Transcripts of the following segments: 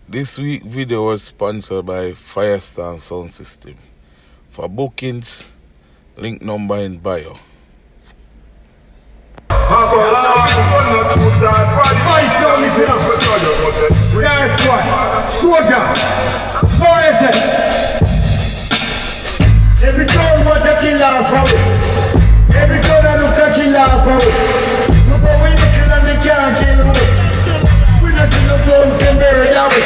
This week video was sponsored by Firestorm sound system. For bookings, link number in bio. Every sound was a killer for it. Every sound I look a killer for it. Look how we kill and they can't kill it. We not see no sound can bury that way.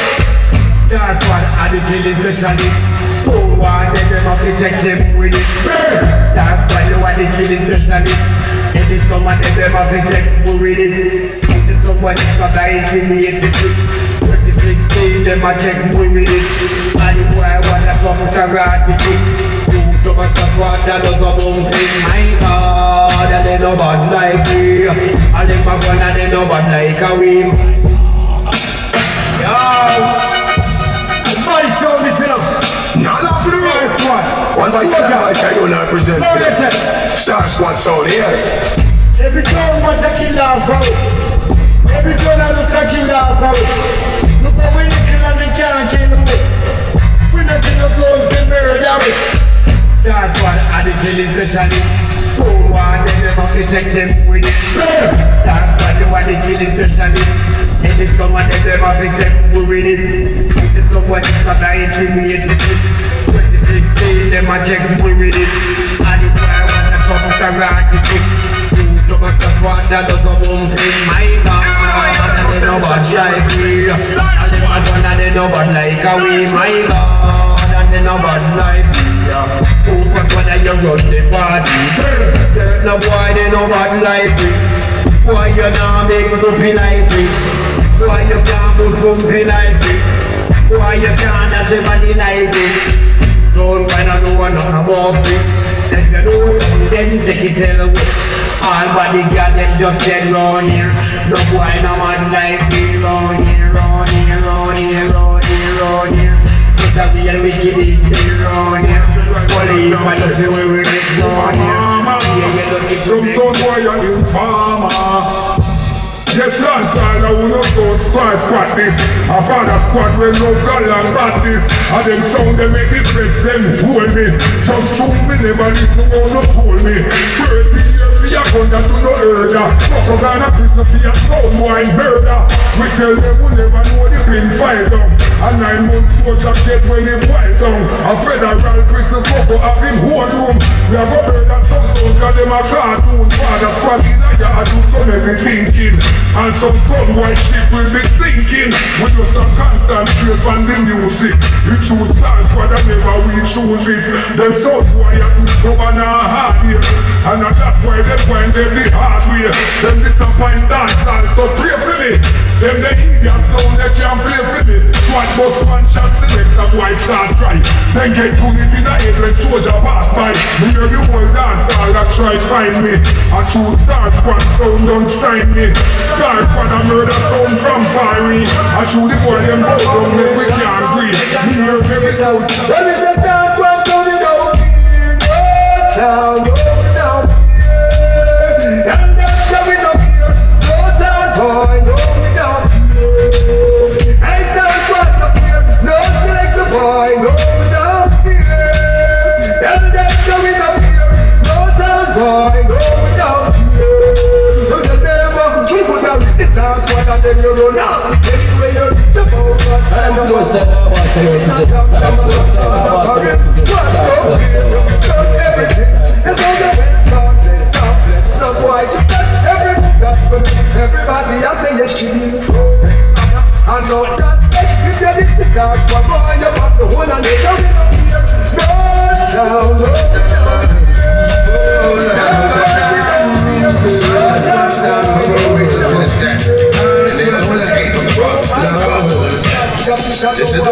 That's what I did killing specialist. Who want them up to check them with it. That's why you want the killing specialist. Every summer them up to check with it. If somebody got the 1886. 36 them a check with it. And the boy wanna come to karate. So much of what I love about my God, and they know bad like me. And they my one and they know bad like a weed. Yo, my soul is up. Not off the First one. One by I say you not present Star Squad sound here. Every song was a killer sound. Every song I look a killer sound. Look how we kill and they can't kill me. We not see no sound can bury that way. That's what I did killing specialist. Who want them up to check them with it. That's why you want the killing specialist. Every summer them up to check with it. If someone is not lying to me, it's 26 them a check with it. And the boy wanna come to karate fix. So much of what that does a boom thing. My God, and they know bad like me. And they bad one and they know bad like a we. My God, and they know bad like me. Focus when you run the party. Turn the boy, they know bad like me. Why you not make bumpy like me? Why you can't do bumpy like me? Why you can't have somebody like me? So when I know I'm not above me, then you know something, then take it away. All body girl, them just dead round here. No boy, no man like me round here, round here, round here, round here, round here. That we are wicked is round here. Police, I don't know where we get round here. From some boy and informer. Yes, dancehall, I will not so squad this. A father squad will no gal and badness. And them sound they make the friends them hold me. Just shoot me, never listen, no hold me. 30 years for your gun that do no murder. Fuck a gun a prison for your sound wine murder. We tell them we never know the pin fire down. A 9 months soldier get when they wild down. A federal prison couple have him whole room. We have a murder some soldier, them a cartoon. Father squad in a yard do some heavy thinking. And some sun white ship will be sinking. We do some concentrate on the music. You choose dance but I never we choose it. Them sound boy you do come on a hard here. And that's why them find them the hard way. Them disappoint dancehall, so pray for me. Them the idiot sound they can't play for me. One bus one shot select a boy start cry. Then get bullet in the head when soldier pass by. Me hear the whole dancehall that try find me. I choose Star Squad sound don't sign me. Star Squad a murder sound from Paris. I choose the boy them both don't make we can't agree. Me hear every sound. Well, it's the Star Squad sound you don't hear. No sound, no sound. And that's how we don't hear. No sound, boy, no we don't hear. Hey, Star Squad don't hear. No select the boy, no we don't hear. And that's how we don't hear. No sound, boy, no we don't hear. So the name of people that the Star Squad and then you run out. Anyway, you reach the ball, but I don't know what's that. Everybody I say yes, she I know that if you did the dance for boy, you want the whole and they don't hear. No sound, no This is the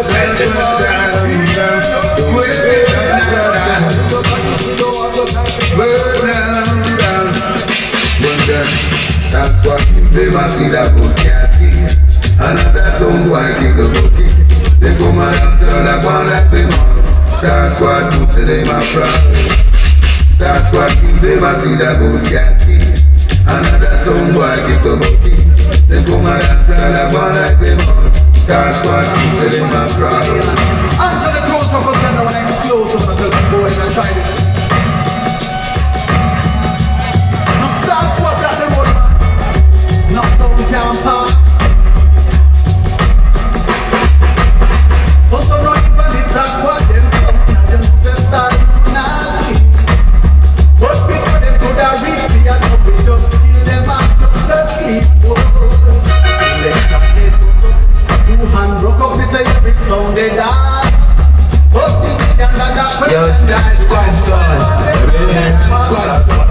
that's what they must see that book can't see. Another song why kick the bookie. They come around tell that one like them all. Star Squad do to them a problem. Star Squad they must see that book can't see. Another song why kick the bookie. They come around tell that one like them all. Star Squad, tell them my problem. After the close for contender when I'm exclusive, I'm going to go ahead and try this. I'm Star Squad, that's the road, man. Not so we can't pass. So no even if that's what them something, them just start nasty. But before them could have reached me, I know we just kill them after the sleep. Two hand broke up, me say every sound they die. Yo, Star Squad son. Squad son.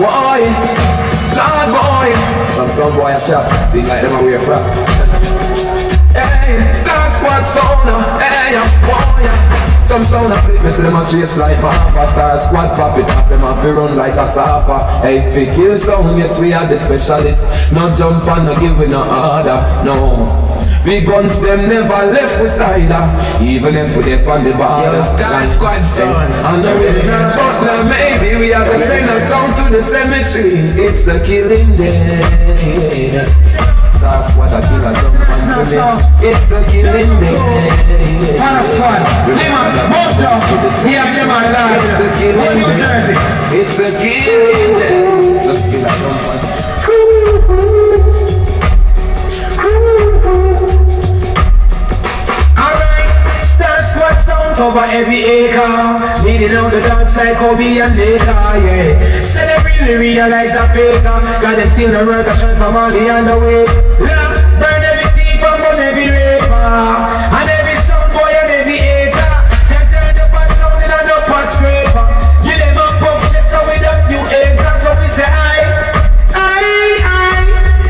Boy, Lord boy, some boy a chap, sing like them a wear flap. Hey, Star Squad sound, hey, boy. Some sound a flip, me see them a chase like a Star Squad pop it up, them a fi run like a safa. Hey, fi kill sound, yes we are the specialists. No jump and no give we no order, no. We guns them never left we side, even if we dip on the bar. Yo, Star Squad son. And the original butler, maybe we are gonna send a song to the cemetery. It's a killing day. Star Squad a killer jump on to me. It's a killing day. Firestorm, Lehman, Mojo, here to my life. New Jersey. It's a killing day. Just killer jump on. Over every acre, leading on the dance like Kobe and Laker, yeah. Celebrity realize a faker, got them steal the work, I shine from all the underway. Yeah, burn everything from on every raper, and every sound boy and every hater. They turn the pot sound in the pot scraper. You them up pump chest so we don't new age, so we say I.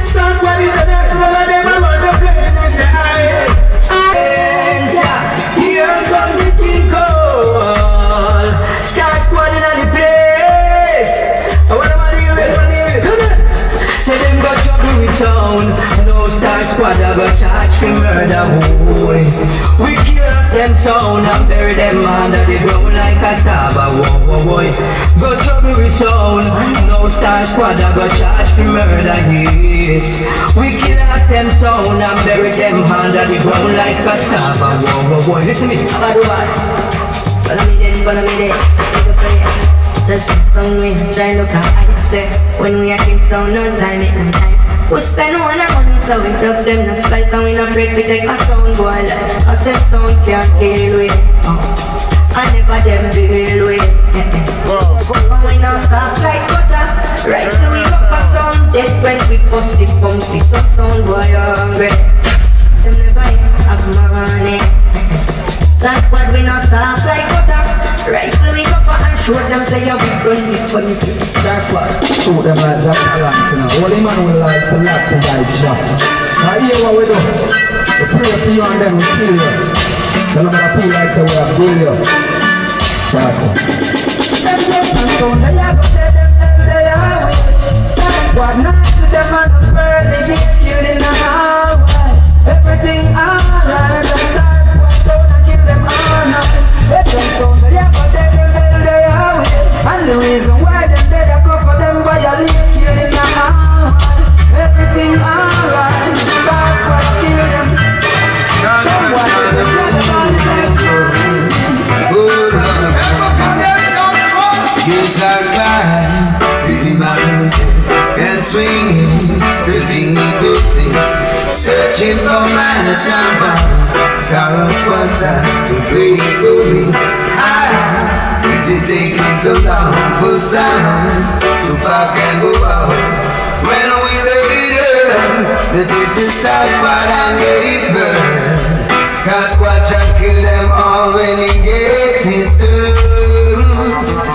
Sounds what is the natural and them around the place, we say I. Star Squad in the place. I wanna hear it. Say them got trouble with sound. No Star Squad I got charged for murder, boy. We kill them sound and bury them under the ground like a cassava, whoa, boy. Got trouble with sound. No Star Squad I got charged for murder, yes. We kill them sound and bury them under the ground like a cassava, whoa, boy. Listen to me, I do what? Follow me there, people say the song we try look at I say when we are king sound no time it no nice. We spend all our money so we clubs them no spice and we no break we take a sound boy like cause them sound can't kill we I never them deal with we no soft like butter right till we go for sound dead when we post it pump it some sound boy hungry them never have money. Star Squad we no soft like butter. Right till we go for and show them say you're big gun with funny things. Star Squad. Shoot them like Jack Alliance, you know. Holy man will like Selassie like Jack. Now hear what we do. We pray for you and then we kill you. So I'm gonna feel like so we are kill you. Star Squad. Them just and so they are gonna tell them that they are with. Star Squad nice to them and early get killed in the highway. Everything alright. And the reason why them dead I cover them by a leak here in the heart. Everything alright. Start what kill them. Someone will tell Yes, I climb the mountain and swing the deep sea, searching for my sound. Stars once to play for me. Is it taking so long for sounds to back and go out? When we later, the distant Star Squad and get burned. Star Squad shall kill them all when he gets his turn.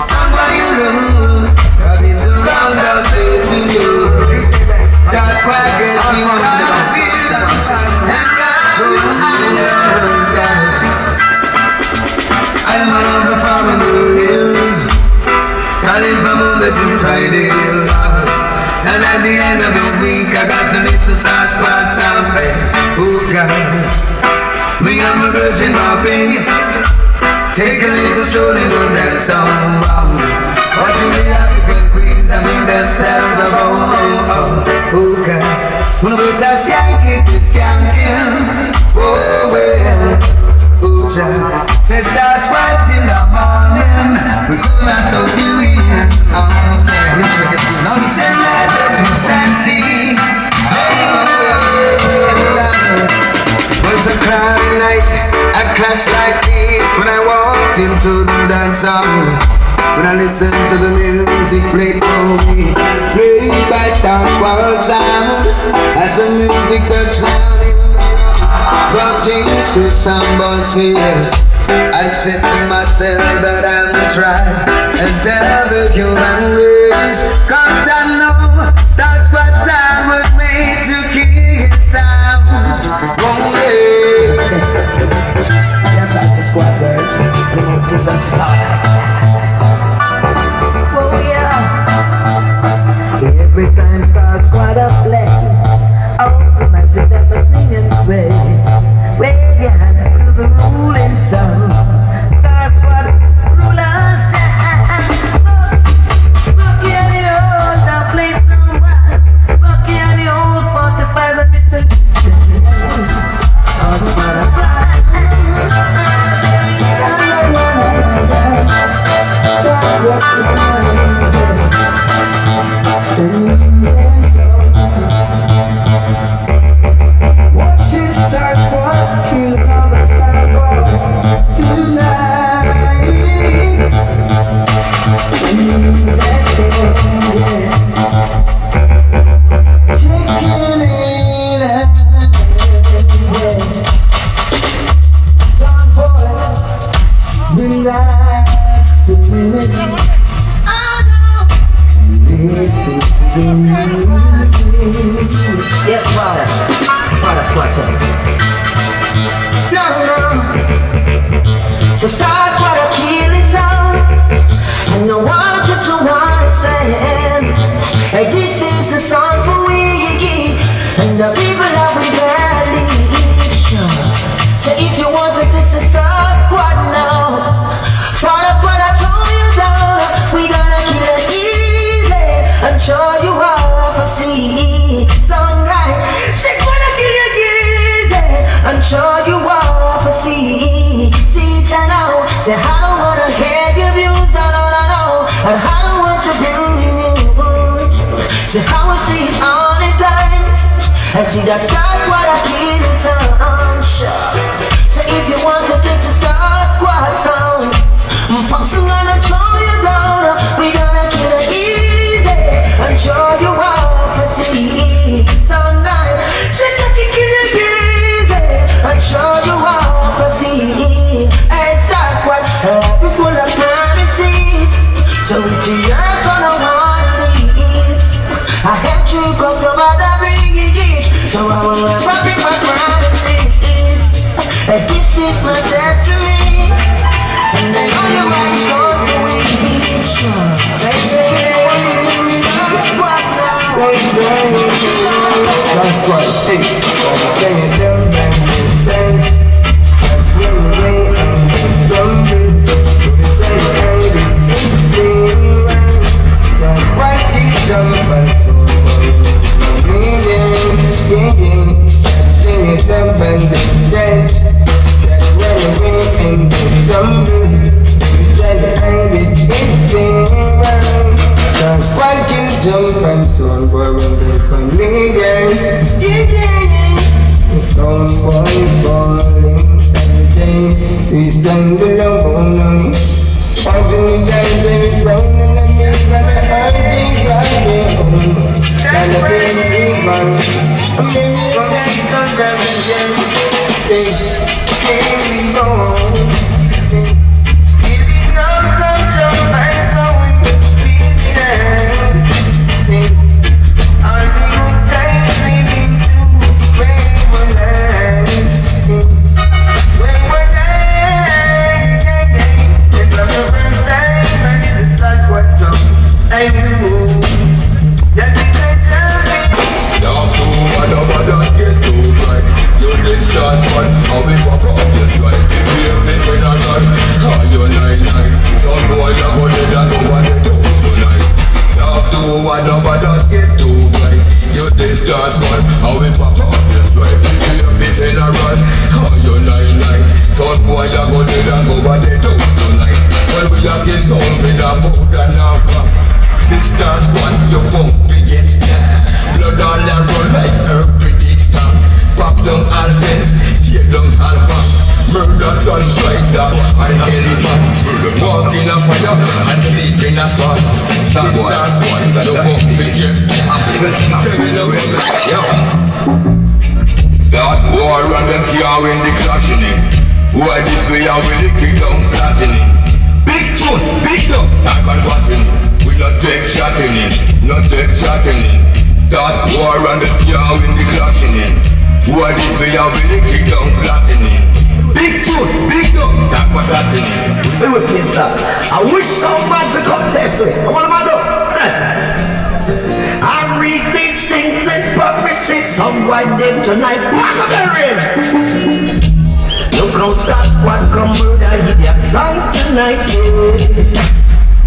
Somebody lose, cause it's around out there to you. Star Squad gets you out of here, and I'm on the farm in the hills, calling from Monday to Friday. And at the end of the week, I got to listen to Star Squad sound play. Oh God. Me and my virgin Bobby take a little stroll in the dance hall. What do we have to get queens and bring themselves about? Okay, when we just yank it, oh well. Sisters white in the morning, we come and so beauty. Now we say let us see. Was a crowded night, a clash like this when I walked into the dance hall. When I listened to the music played for me, played by Star Squad sound, as the music touched down in the room, brought change to some boys' fears. I said to myself that I must rise and tell the human race, cause I know Star Squad sound was made to kick it sound. Oh yeah. I'm like the squad birds, we won't give them stop. Oh yeah. Every time Star Squad up play, I open my seat up a swing and sway. Wave your hand to the ruling sound. Star Squad, rule and sound. Bucky and the old, now play some wild. Bucky and the old 45 and listen. Star Squad, watching Star Squad kill all the Star Squad tonight. Chicken in a John boy, relax a minute. Yes, Father. Father Squad, sorry. No. So Star Squad are killing sound, and I want you to understand. Hey, this is a song for we and the people of rebellion. So if you want to take the Star Squad now, Father Squad I throw you down. We gonna kill it easy and show you how to see. Some guy says wanna kill you easy and show you how to see. See it now. Say I don't wanna hear your views. No. And I don't want to bring you news. Say I will see it all the time. And see that Star Squad I kill the sunshine. So if you want to take the Star Squad sound, folks are gonna throw you down. We gonna kill it easy and show you how to see. Some guy said that you kill it easy and show you how to see. And that's what life is full of promises. So with your earth on a one I have 3 cups of other bringing it. So I will never break my promises. And this is my destiny. And I know you are going to reach. They say they want me to stop what now. That's right, hey. Can you tell them this dance? And we're away on the jungle. That's why keep jumping so Can you tell them this dance? And we're away on the jungle. That's why keep jumping so when they come again. Some boy falling every day. He's done the long. Watching the dance, baby, rolling the music, and everything's like and the baby man, maybe on that conversation, baby, go. If you know some man, so we must be there. All the good times we've been through, where we're at. It's not the first time, but it's like what's up. I knew. Yeah, they tell me. Don't get too bright. You're the stars, but I'll be Star Squad. How we pop up this drive. We up it in a run. How you 9-9. Thought boy you go dead and go by the door tonight. Well we have this sound with a powder now pop. This Star Squad you won't begin. Blood all that run like a British town. Pop down all fence, tear down all pop. Murder son strike that an elephant. Walk in a fire and sleep in a sun. This Star Squad you won't begin. That war and them car in the clashing in. Why this way and we the kick down flattening. Big tune, big tune. Type and watching. We not take shotting in, not take shotting in. Start war and the car in the clashing in. Why this way and we the kick down flattening. Big tune, type and watching. See what kids are. I wish someone to come test me. What am I doing? I read these things in prophecy. Someone did tonight. Look how Star Squad come murder idiot sound tonight.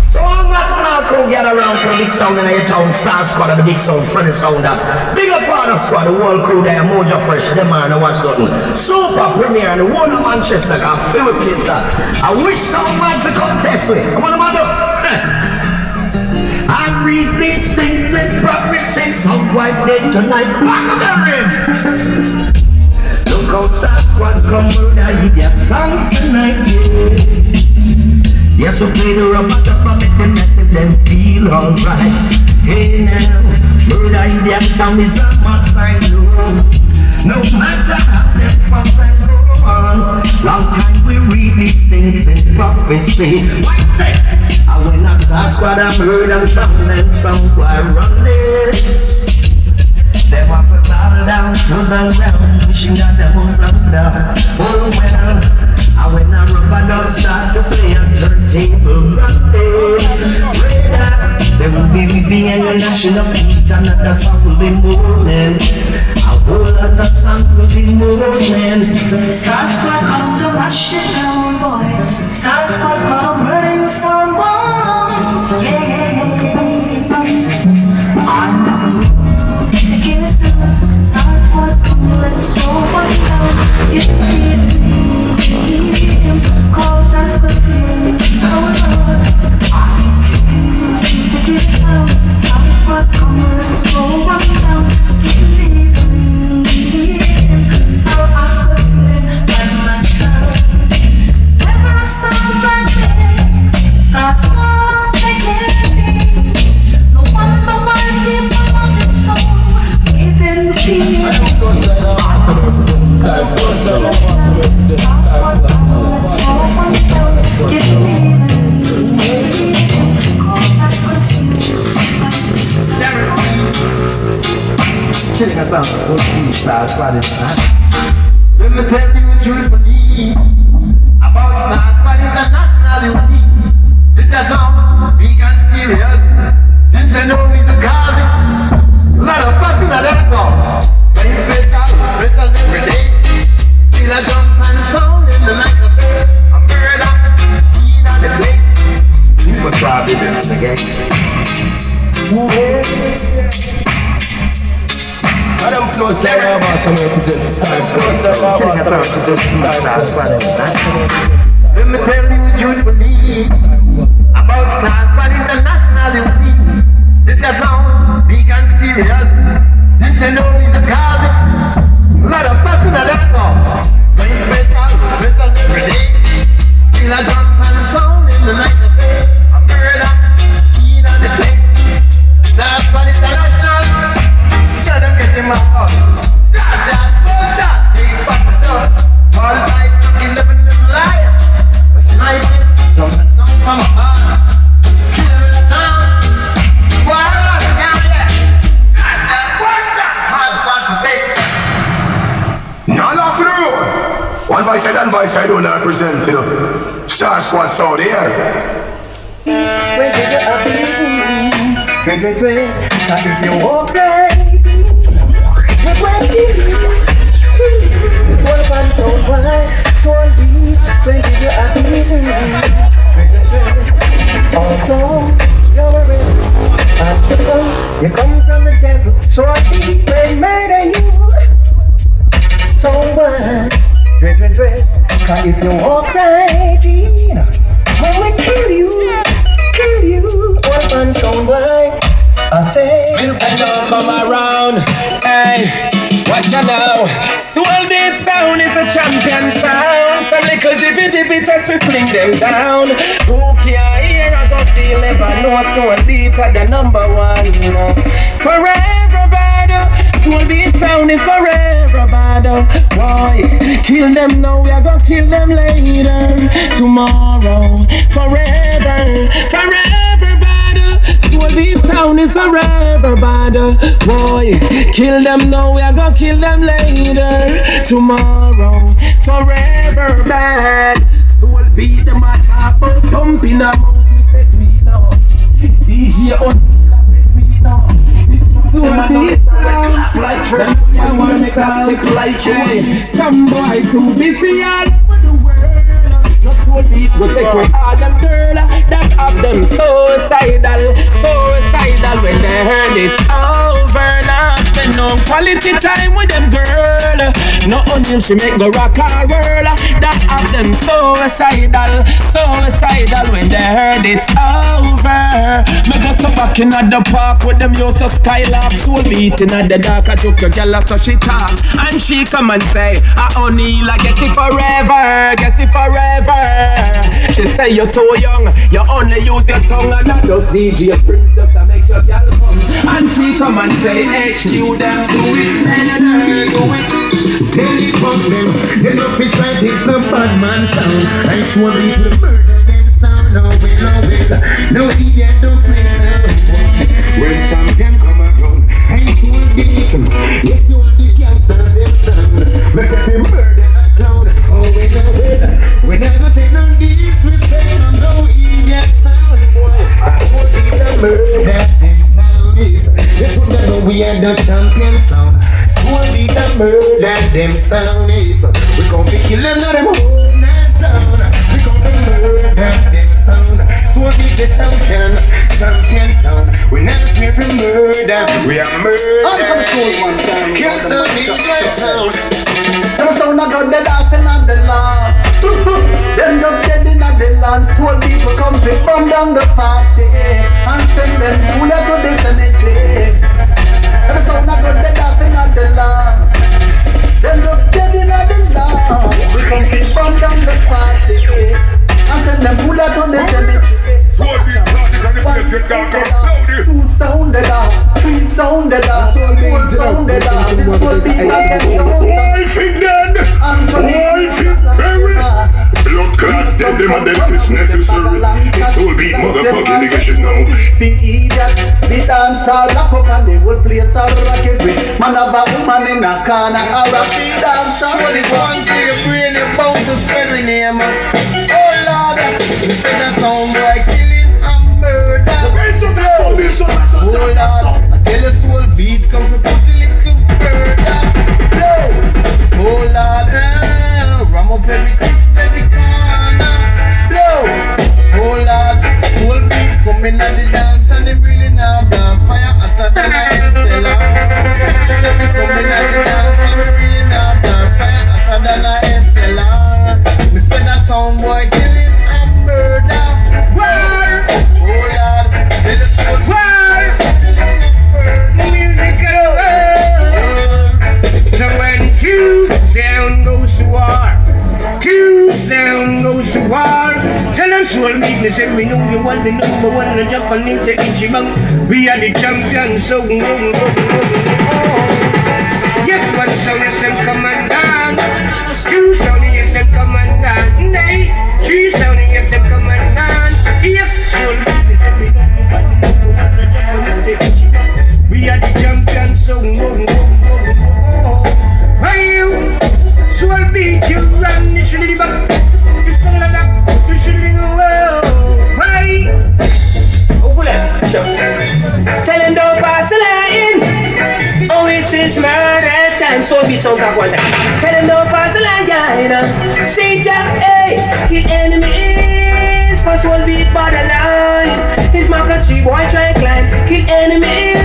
So all national crew get around for the big sound in your town. Star Squad and the big sound, friendly sound up. Big up Father Squad, the whole crew there, Mojo Fresh, them man, I watch nothing. Super Premier and the whole of Manchester can fill with this that. I wish someone to come test me. What am I doing? I read these things in prophecy. Someone dead tonight. Back of the rim. Look how Star Squad come murder idiot sound tonight. Yes, we play the rubber to make them message them feel alright. Hey now, murder idiot sound is a must I know. No matter how them fuss and go on. Long time we read these things in prophecy. What's it? I when I Star Squad I murder sound and sound I run it. Them have to bow down to the ground, wishing that them was under. Oh well. And when I rubber dub start to play a turntable Monday, there will be weeping and a gnashing of teeth, and another song will be moaning. A whole lot of song will be moaning. Star Squad come to mash it down, boy. Star Squad come murdering someone. Yeah. I'm never taking a sip. Star Squad come, let's go one down. Get me. Cause I'm looking take it sound. Sounds like let's go one down. Give me how I'm looking by myself. Never a sound like this starts taking things. No wonder why people love it so. Even the feeling. Killing us out, Star Squad is not. Let me tell you truthfully about Star Squad International, you see. This is all big and serious. Didn't you know it's a cause? A lot of fucking at that song. Very special every day. Feel a jump and sound in the night of day. A murder, scene on the place. Super proud of this again. I don't flow say I'm about to represent the Star Squad. Let me tell you truthfully about Star Squad International, you see. This is sound big and serious. Didn't you know it's a cause? A lot of passion at that song. Very special every day. Feel a jump and sound in the night of day. A murder, scene on the plate. Star Squad International. Tell them get him out. That, big fucking dog. All night, fucking living in the lion. A sniper, jump and sound from a heart. Kill the town. Wow, down there. What the hell was to say? None of the road. One voice and voice I don't represent, you know. Star Squad sound here. When did you up in how did you walk right? What did you what about those white soul beats? When did you up in also, you're a You come from the devil, so I think they murder you. So what? Dread. Cause if you walk right in, when we kill you, one man sound right. I say, Mr. Don't come around, hey, watch ya now. Soul beat sound is a champion sound. Some little dippy test we fling them down. Who can't hear I go feel never know. Soul beat are the number one. Forever bad, soul beat sound is forever bad. Why? Kill them now, we are gonna kill them later. Tomorrow, forever bad. Soul beat sound is forever bad. Boy, kill them now, we are gonna kill them later. Tomorrow, forever bad. Soul beat them at top, but thumping them out. We said we know. DJ on we know. Soul beat sound like church. I wanna make us stick like you. Some boy too busy all over the world. Just soul beat go take away all them girl that have them suicidal when they heard it's over. Now spend no quality time with them girl. No onion she make go rock and roll. That have them suicidal when they heard it's over. Me go so back in at the park with them used to skylab. Soul beating at the dark. I took a girl so she talk and she come and say I only like get it forever. She say you're too young, you only use your tongue and not just DJ princess to make your girl come. And she come and say, HQ them, do it better, do it. They fuck them, they love it right, it's no bad man sound. I swear people murder them sound, no idiot don't play now. When champion come around, I swear beat them. Yes, you want the gangsters them sound. Make them murder a clown. Oh wait, we never take no disrespect, no idiot sound, boy. I swear people murder them sound is. Yes, we know we are the champion sound. Swear beat them murder them sound is. We gon' be kill them, not them whole sound. We gon' be murder them sound. Swear beat the champion sound. We never fear for murder. We are murder. Kill some idiot sound. the sound of God, they laughing at the land. Them just getting at the land. Soul people come to burn down the party and send them cooler to the cemetery. The sound of God, they laughing at the land. Them just getting at the land. We come to burn down the party and send them cooler to the cemetery. Two sounded up, three sounded up, four sounded up. This will be Wife is dead. Wife is buried. Blood clot dead, them and them is necessary. It's all beat motherfucking nigga should know. The idiot, the dancehall lock up and they would play a rocket with man about woman in a corner. A rapid dancehall, what is one to your brain, you're bound to spread with name. Oh Lord, you say that sound boy killing and murder. Oh Lord, I tell the soul beat come to put a little further. Oh Lord, ram up every corner. Oh Lord, soul beat coming at the dance and they really now blast fire hotter than a cellar. They coming at the dance and they really now blast fire hotter than a cellar. Me say that sound boy killing and murder. Why? Oh Lord, tell the soul why? The music so when Q sound goes to war, Q sound goes to war. Tell them soul beat me say we know you want the number one in Japan in the Ichiban. We are the champions, so yes, one sound is them commandant. Q sound is them commandant. Nay, three sound is them commandant. Yes, soul beat me say we know you want the number one in Japan in the Ichiban. We are the champions, so why you? Soul beat you run, you should live up. You should live up, you should live well. Why? Tell him don't pass the line. Oh, it is murder time. Soul beat on top one time. Tell him don't pass the line. Say, hey, the enemy is for soul beat borderline. His country boy try climb, kill enemies.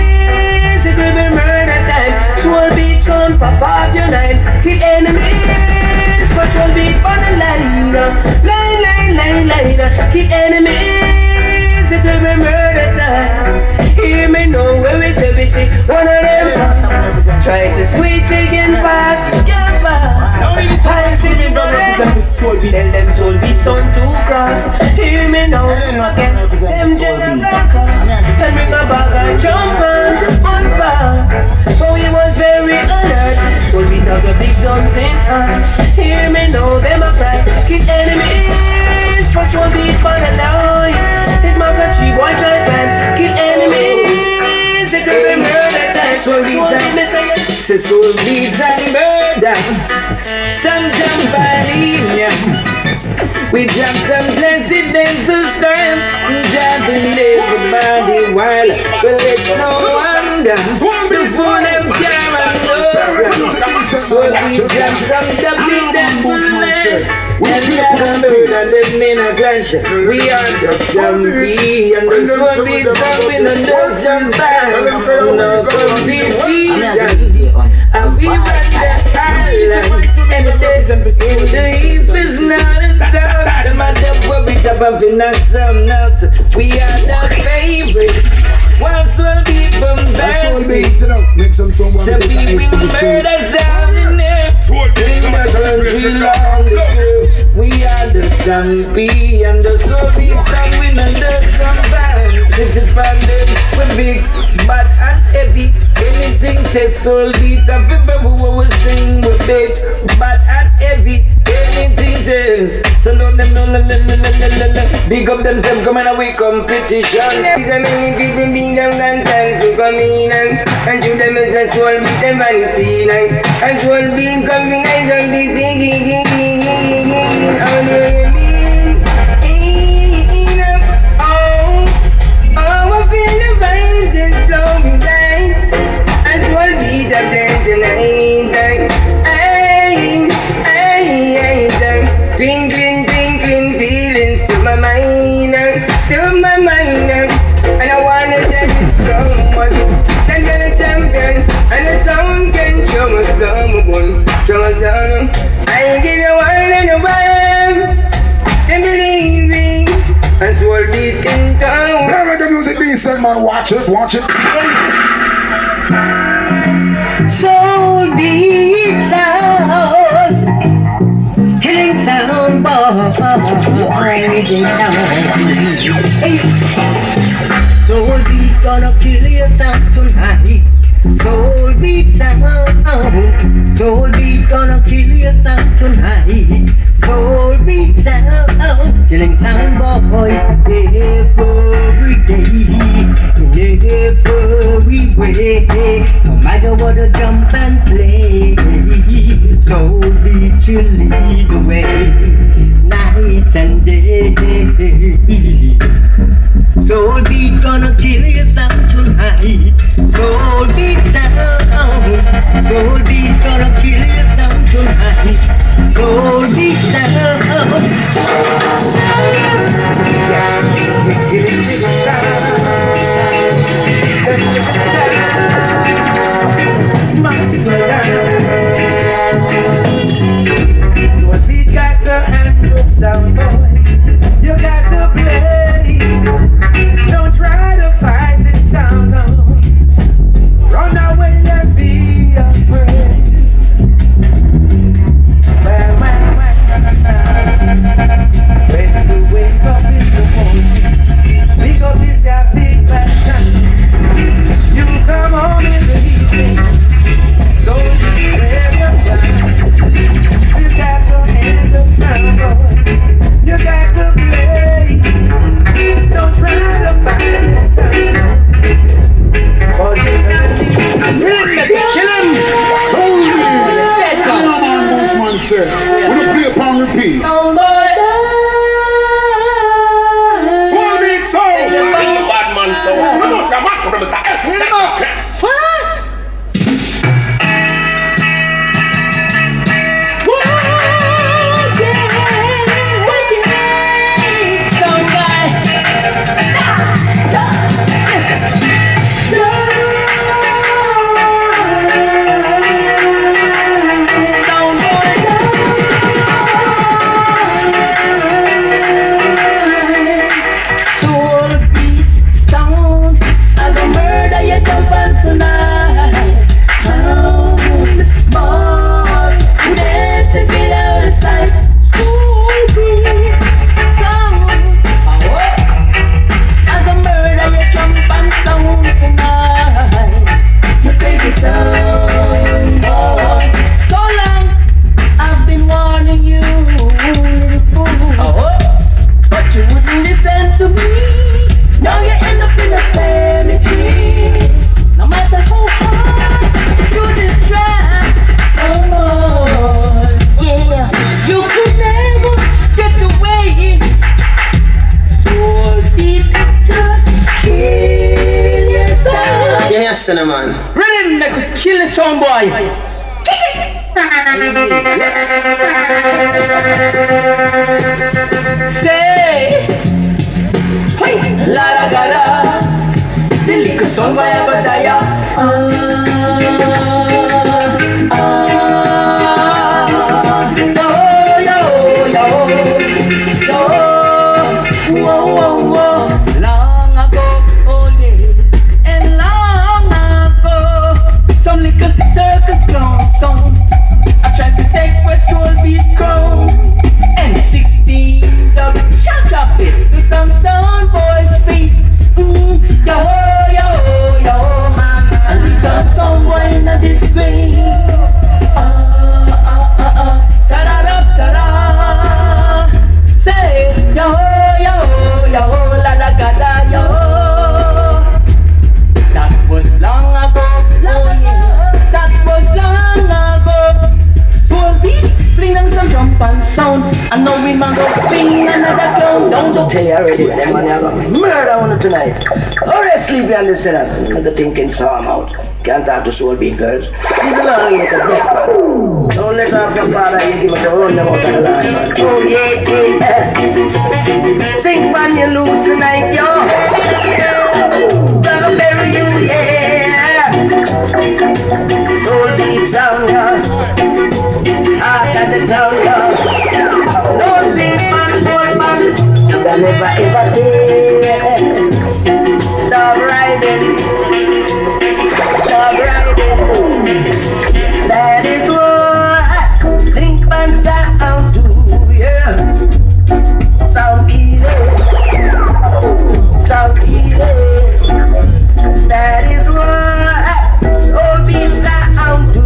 It will be murder time. Soul beat son, pop off your line. Kill enemies, but soul beat on the line. Line. Kill enemies. It will be murder time. Hear me know where we say one of them try to squeeze again past. I see me tell them soul beats on two cross. Hear me now again. Them general blocker and bring a bag and jump on bar. But we was very alert. Soul beat have the big guns in hand. Hear me now, them a cry. Kill enemies. First one beat for the line. This my country boy try climb. Kill enemies. It could be murder time. Soul beats and murder. Some jambalina. We jump some blessed dances time. Juggling everybody while. Well, it's no wonder. The fool them so we jump some juggling dances. And never murder them in a clash. We are the jumpy and the soul beats jumping and the jump back. No competition. And we run the island. And the days in the east is not a sound. The matter where we jump up in that sound out. We are the favorite. Once we'll be bombastic. So we will murder sound in there. In the country long. We are the zombie and the soul beats and we know the drum band. City bandit, we're big, bad and heavy. Anything says soul beat and people who will sing we're big, bad and heavy. Anything says, so no. Big up themselves, come and away competition. There's many people being down and time to come in and to them as a soul beat and vanity night. And soul beat coming nice and be singing. How do you mean? I feel the vibes that flow me blind. And soul beat a blend tonight. Twinkling feelings to my mind. And I wanna tell you so much. That you're the champion, and the sound can show us someone. Show us down. I give you one and a vibe. And believe me, and soul beat in town. Never the music being said, man. Watch it. Soul beat sound. Killing sound boy. Soul beat gonna kill your sound tonight. Soul beat sound. Soul beat gonna kill your sound tonight. Soul beat sound. Killing sound boys every day, every way. No matter what a jump and play. Soul beat you lead the way, night and day. Soul beat gonna kill your sound tonight. Soul beat sound. Soul beat gonna kill your sound tonight. Soul beat sound. Soul beat got the hand sound boy. You got to play. Don't try to fight this sound, no. Run away and be afraid. Well. When you wake up in the morning, because it's your big bad time. You come home in the evening. Don't be where you're going. You got to end the sound, boy. You got to play. Don't try to find this sound. Oh, kill him! Man, sir. We don't play upon repeat. Soul beat sound. Bad man sound. I'm not saying what to them. man. Rhythm make a kill the sound boy. Say, hey, la la la la. The little sound boy I got tired. Long ago, old days, and long ago, some little circus clown song. I tried to take West Whole Beat crown, and 16 dog shut up bits to some sound boy's face. Yo, yo, yo, man, and these are some boy in a disgrace. Ta-da-da-da-da. Say, yo, yo, yo, la da ga da, yo. That was long ago, oh yes, that was long ago. Soul beat, fling them some jump and sound, and now we man go fling another clown. Don't tell you already, them man have a murder on it tonight. Already sleepy on the setup, and the thinking saw him out. Can't talk to soul beat girls. Leave alone with the deck man. Don't let off your father, you give us a run them out of the line, man. Oh yeah, yeah. Sing when you lose tonight, yo. Gonna bury you, yeah. Soul beat sound, yo. Heart at the town, yo. Don't sing man, old man. You can never ever dance. Dog riding. Dog riding. That is what sing man sound do, yeah. Sound beating. Sound beating. That is what soul beat sound do,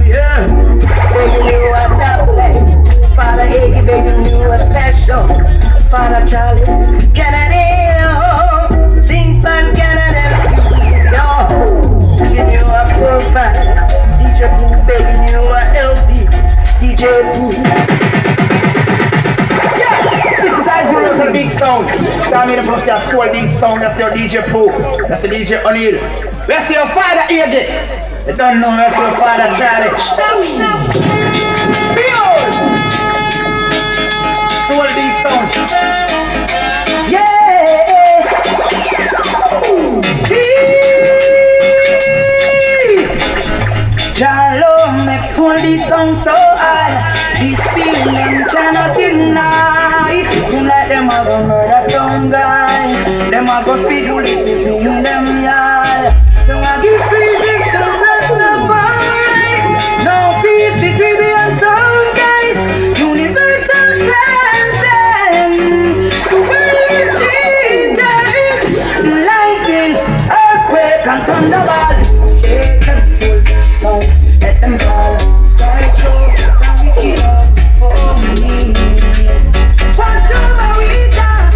yeah. Begging you a double, Father Iggy begging you a special, Father Charlie, Canada, sing fun Canada, yo, giving you a profile, DJ Boo begging you a LP, DJ Boo. Yeah, this is I0 for the big sound. So I'm here to see a soul big sound. That's your DJ Boo. That's the DJ O'Neill. That's your father Iggy. You don't know that's your father Charlie. Stop. Behold! Soul big sound. Yeah! Jalo makes soul big sound so high. This feeling them cannot deny. Tonight them a go murder some guy. Them a go speak bullet between them yeah. So I give praises to Rastafari. No peace between me and some guys. Universal transcend. The world is lightning, earthquake and thunderball. Shake them full sound, let them fall. Strike through, and we kill up for me. Watch over we die.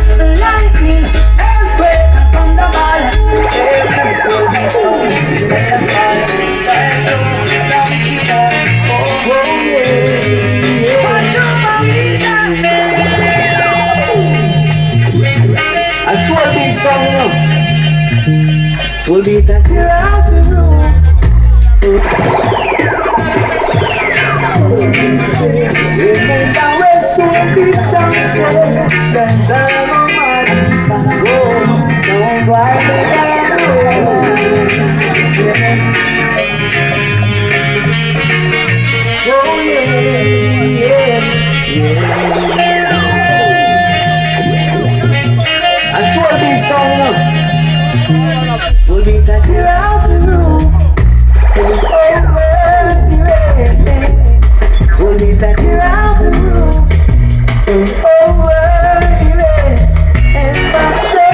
Lightning, earthquake and thunderball. Shake them full sound, let them fall. Strike through, and we kill up for me. Watch over we die. I swear this song, you know. Will be that you're out the room. Remember when so big song said, dance around my inside. Don't wipe it out. Oh yeah. I swear this song, you know. Will be that you're out the room. It's over, yeah. Will be that you're out the room. It's over, yeah. And faster.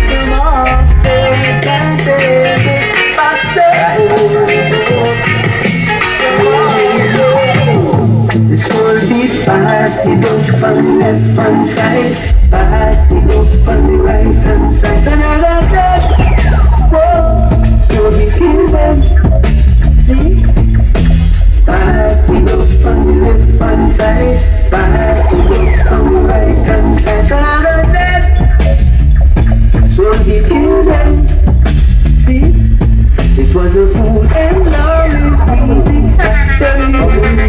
Come on, baby, can take it faster. This will be fast, it up on the left hand side. Fast, it up on the right hand side. Another step, whoa, so we kill them. See? Fast, it up on the left hand side. Fast, it up on the right hand side. Another step, so we kill them. was a fool and now it's easy action. You could be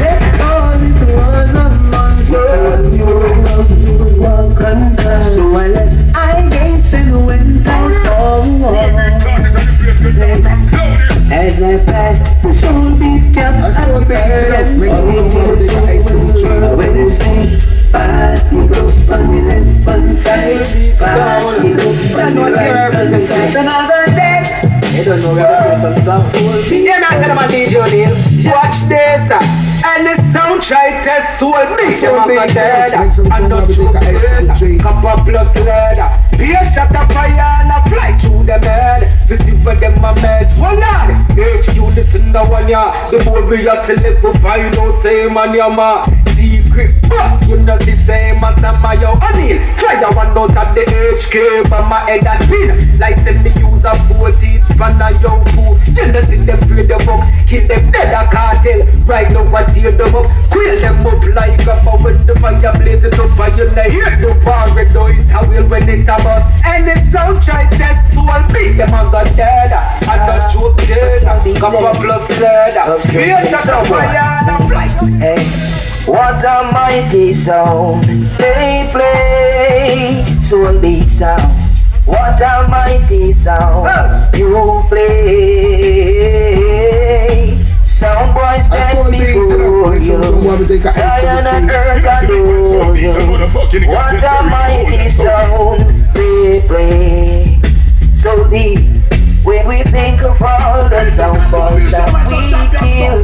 it all, it was a monster. You were conquered. So I left I gates and went out for as I passed the soul beat cap and parents when you sing pass me go on the left hand side, pass me go on the right hand side. Another day. You don't know where to play some soul beat. Yeah, man, tell them a DJ Neil. Watch this, and the sound try test soul beat. You have a dead, and not true copper plus leather. Be a shot of fire and a fly through the bed. We see for them a med. One night, HQ listen to one ya. The boy we a select we find out same man ya ma. Secret boss, you know the same as the Mayo Anil. Fly a one out of the HK, but my head a spin. Like send me use a 14 span a yo fool. You know see them play the book, kill them dead a cartel. Right now I tear them up, quill them up like a power when the fire blazes up. And you know hear the bar red do it a will when it a bust. And the sound try test soul beat them on the dead. And the joke dead, copper plus leather. Be a shot of fire and a fly. Hey. What a mighty sound they play, soul beat sound. What a mighty sound you play. Sound boys stand before you, Zion and earth adore you. What a mighty sound they play, so deep. When we think of all the sound boys that we kill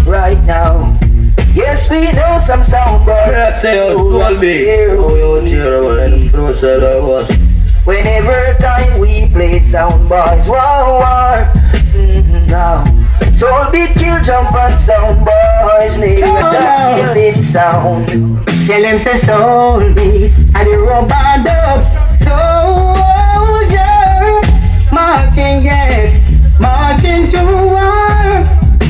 right now. Yes, we know some sound boys. Whenever time we play sound boys, wow, now. Soul beat kill jump on sound boys, name that killing sound. Tell them say soul beat, and the rubber dub. Soldier, marching yes, marching to war.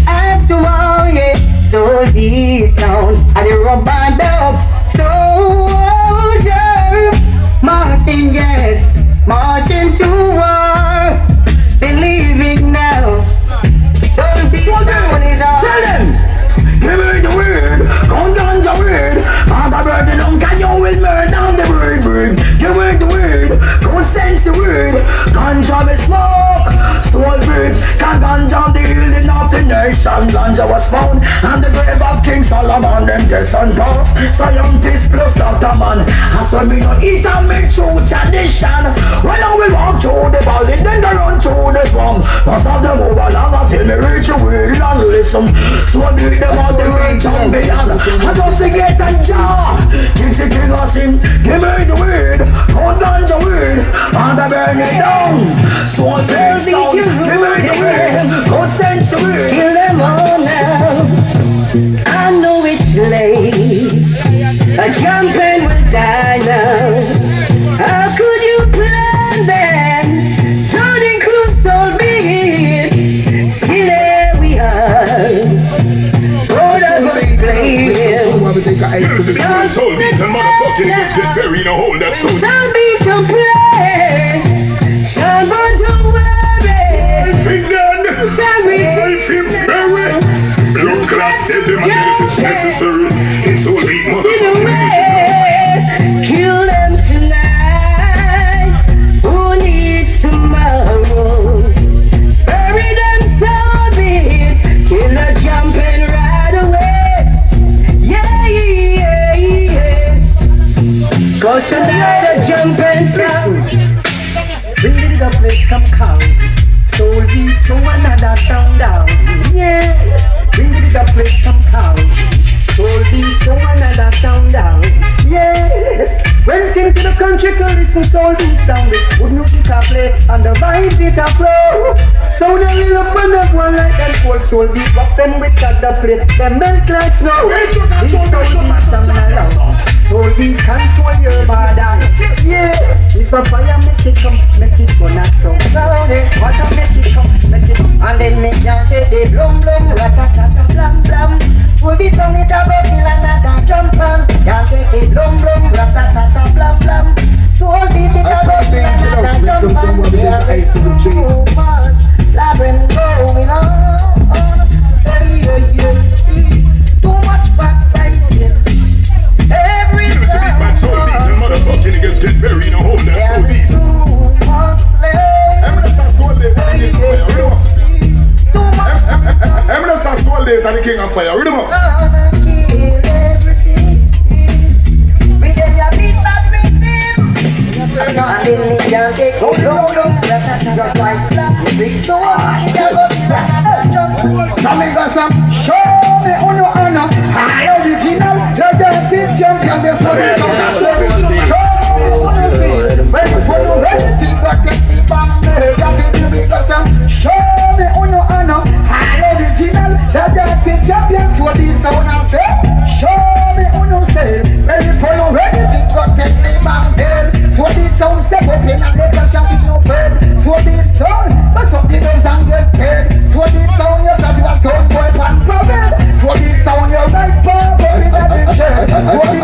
After war, yeah. Soul beat sound, and the rubber dub. Soldier, marching yes, marching to war. Believing now. Soul beat sound is on. Tell them, give me the word, come down the word. On the bird, the long can you will murder down the bird. Give me the word, come sense the word. Ganja be smoke, soul bird. Can ganja the healing of the nation. Ganja was found on the grave of King Solomon. Them test and pass, scientists plus Dr. Man. As when we don't eat and make true tradition. When I will walk through the valley, then I run through the swamp. Must have them over long until me reach a will and listen. So I beat them on the way down beyond. I just to get a jar. King's the king of sin. Give me the word, come down the word, and I burn it down. So I burn it down. Give me the word, go send the word. Kill them all now. I know it's late. A champion will die now. How could you plan then? Don't include soul beat. Still there we are. What are we playing? Soul beats and motherfucking niggas get buried in a hole that soul. Some beat to play. Some to worry. Some Life him buried. Blood clot dead them and if it's necessary. It's all beat motherfucking. Kill them tonight. Who needs tomorrow? Bury them so big. Kill a jumping right away. Yeah, yeah, yeah. Cause tonight a jumping sound. Bring it up, let's come count. Soul beat to another sound down. Yeah. Bring it up, let's come count. Soul beat to another sound down. Yes. When came to the country to listen soul beat sound. Good music a play and the vibes it a flow. So they will up and up one like them cold soul beat. Rock them with the plate. Them melt like snow. This soul beat sound alone. Soul beat control your body. Yeah. If a fire make it come, make it go not so. Sound it. What a make it come, make it. And then me chant it, they blum blum, ratatata blam blam. We'll be tongue it up, kill another jump on. Chant it, blum blum, ratatata blam blam. So all beat it up, kill another jump on. just like music. So I never some got some show me on your honor. I original, the dancing champion. Before the show me on your honor. I original, the dancing champion. For this sound I say, show me on your say. Ready for you, ready? Big got the name and head. For this sound step up in and let us shout in your bed. For this sound, but something else and get paid. For this sound, you got to stone boy and problem. For this sound, you're right for in a big chair.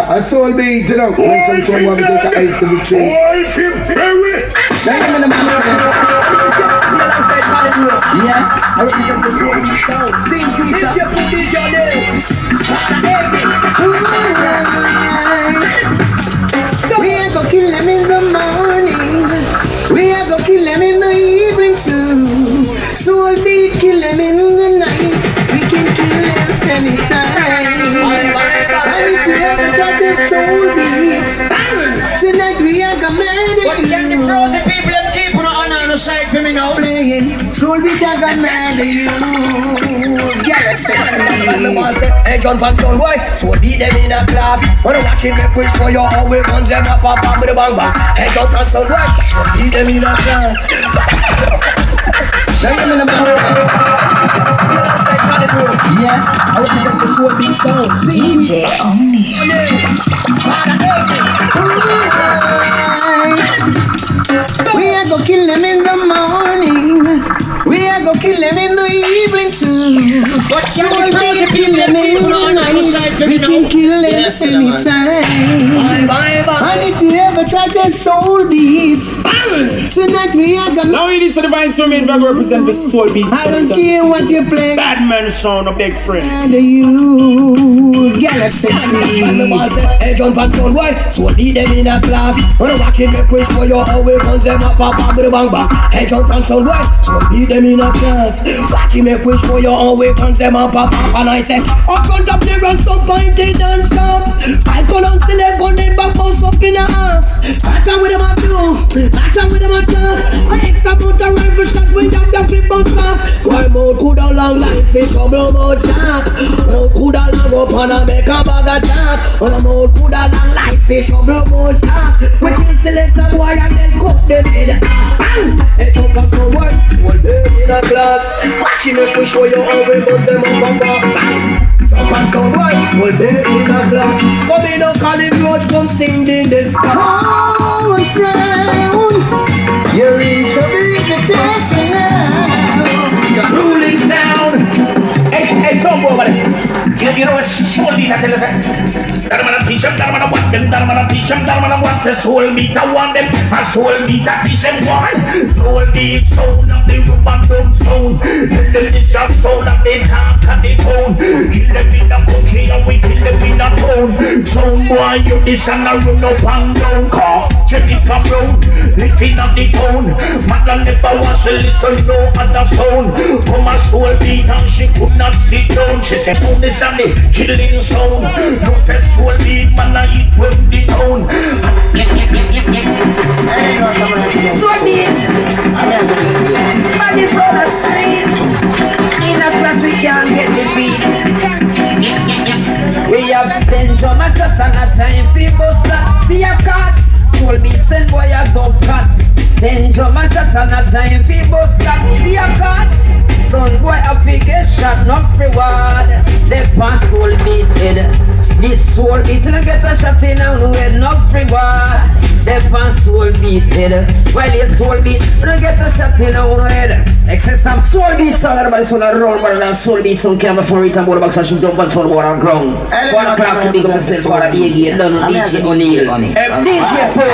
I saw a beat, you know. When some come over to take the ice to the tree. I feel very. I'm in the man. Yeah, I represent the soul sound. Sing Peter. It's your name. We are gonna kill them in the morning. We are gonna kill them in the evening too. So I'll be kill them in the night. We can kill them anytime. And if we ever try to soul beats, tonight we are gonna murder you. Frozen people and keep on the side for me now. Playing soul beats are gonna murder you. Galaxy. Hey, John Panton boy, so beat them in a class. Wanna watch him make wish for your how we guns them up with a bang bang. Hey, John Panton boy, so beat them in a class. Yeah, I represent the soul beat sound. DJ we are gonna kill them in the morning. We are gonna kill them in the evening too. But can we kill them in the night? We can kill them anytime. And if you ever try to soul beat, tonight we are gonna. Now it is the Divine Sermon that represent the soul beat. I don't care what you play. Bad man sound, a big friend. And you, Galaxy. Hey, John Panton boy, so beat them in a class. Wanna watch him make wish for your how we guns them up with a bang bang. Hey, John Panton boy, so beat them in a class. Watch him make wish for your how we guns them up and I say, up front up the ground, stop pointed and sharp. 5 columns till they gun them back post up in a half. Matter with them a do, matter with them a talk. I extra put a rifle shot when them the flip bust off. Why mouth coulda long like fish or blow mouth shark. Mouth coulda long up and a make a bag of jack. Or the mouth coulda long like fish or blow mouth shark. We kill select a boy and then cook them in the head up and forward, one day in a glass. Watch him make we show you how we put them up and back. Jump and forward, one day in a glass. Come in and call him Roach, come sing in this Oh, sound. You're in trouble if you test me now. Ruling sound. Hey, some over there. You know what's soul beat? I tell you that. Darmana teach them, Darmana want them, Darmana teach them, Darmana want the soul beat. I want them, a soul beat. I teach them one. Soul beat, sound of the rubber drum sound. The little sound of the talk and the tone. Kill them in the country and we kill them in the town. Some boy you this and I run up and down. Cause check it come round, living on the town. Mother never wants to listen no other sound. Come a soul beat and she could not sit down. She said, oh this and the killing sound. No say soul beat man I eat with the town. Soul beat. Man is on the street. In a class we can't get the beat. We have 10 drum and shots and a time for buster. Be a cat. Soul beat send boy a go cut. 10 drum and shots and a time for buster. Be a cat. Son boy a big shot, not reward. They pass soul beat head. This soul beat and get a shot in and head, not reward. They pass soul beat head. While it's soul beat, and get a shot in and head. Excess some soul beat sound, everybody sound around, but then soul beat sound camera for it and board box and shoot up and sound water on ground. 1 o'clock to big up myself for a EG, done on DJ O'Neill. DJ Pro,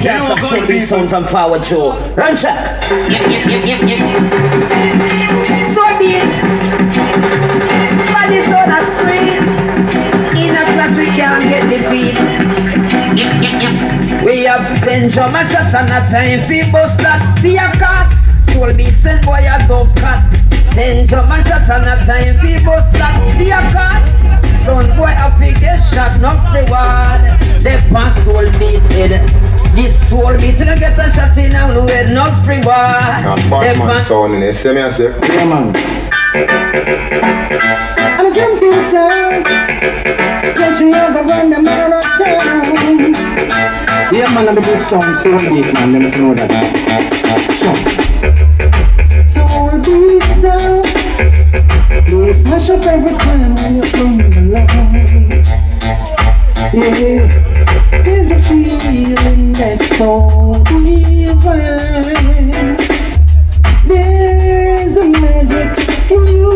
cast of soul beat sound from Forward Show. Run check. Soul beat. Bodies on the street. In a class we can't get the beat. We have 10 drum and shots and a time for buster. Be a cat. Soul beat send boy a dove cat. 10 drum and shots and a time for buster. Be a cat. Son boy a big shot, not reward. They pass soul beat head. This soul beat to get a shot in and we head not free boy. Batman sound in there, see me I say. Yeah, man. And a jumping sound. Yes, we have a run a man of town. Yeah, man, and the good sound, soul beat, man. Let me know that. Soul beat sound. You smash up every time when you're coming along. Yeah, there's a feeling that's so divine. There's a magic in you.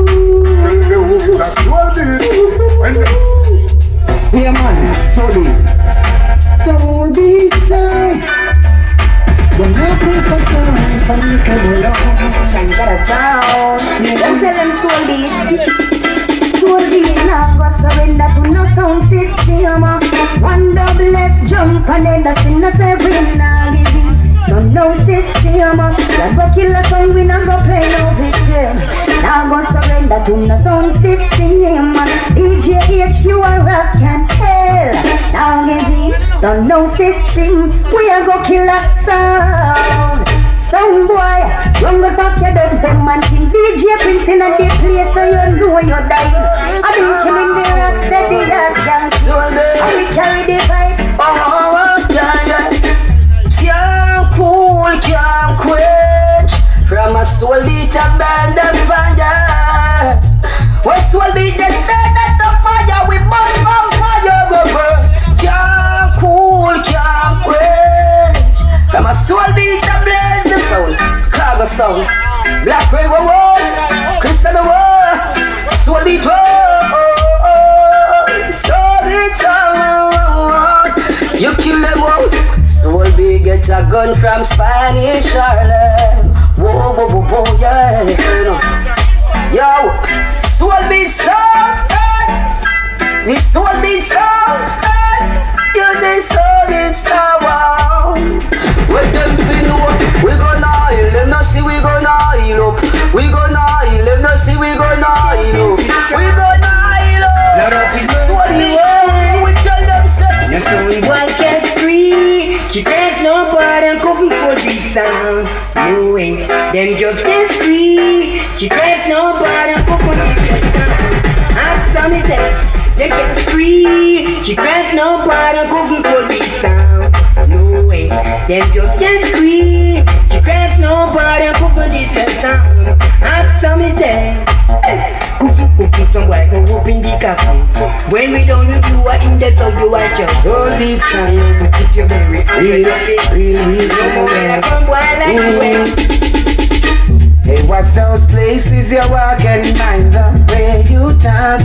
Yeah, man, soul beat. Soul beat sound. When your place are strong, from you come along. Shine got a down. Don't tell them soul beat. Soul beat now go surrender to no sound system. One double left jump and then that's in the seven now give it. Don't know system. That go kill a song, we not go play no victim. Now go surrender to no sound system. DJ HQ a rock and hell. Now give it. Don't know system. We a go kill a sound. Sound boy, run the back your dubs, them man sing DJ Prince in a deep place so you know you died. I been killing the rock steady as gangster. And we carry the vibe. Oh, yeah. Can't cool, can't quench. From a soul beat a burn the fire. When soul beat the start at the fire, we burn fire, rubber. Can't cool, can't quench. From a soul beat a blaze the sound, cargo sound. Black River Road, Crystal the World, soul beat road. Soul beat sound. You kill them all. Soul beat get a gun from Spanish Harlem. Whoa, yeah. Yo, soul beat sound. This soul beat sound. You this soul beat sound. With them fin up, we gonna heal them. No see we gonna heal up. We gonna heal them. No see we gonna heal up. We gonna heal up. Soul beat sound. We tell them say. Now so we want get free. She can't nobody and cooking for this sound. No way, them just get free. She can't nobody and cooking for this sound. Ask me say, they get free. She can't nobody and cooking for this sound. No way, them just get free. She can't nobody and cooking for this sound. Ask me say, cookie some boy go up in the cafe. When we don't do what in the sound you are just all this time. Put your berry really somewhere. Hey, watch those places you walk and mind the way you talk.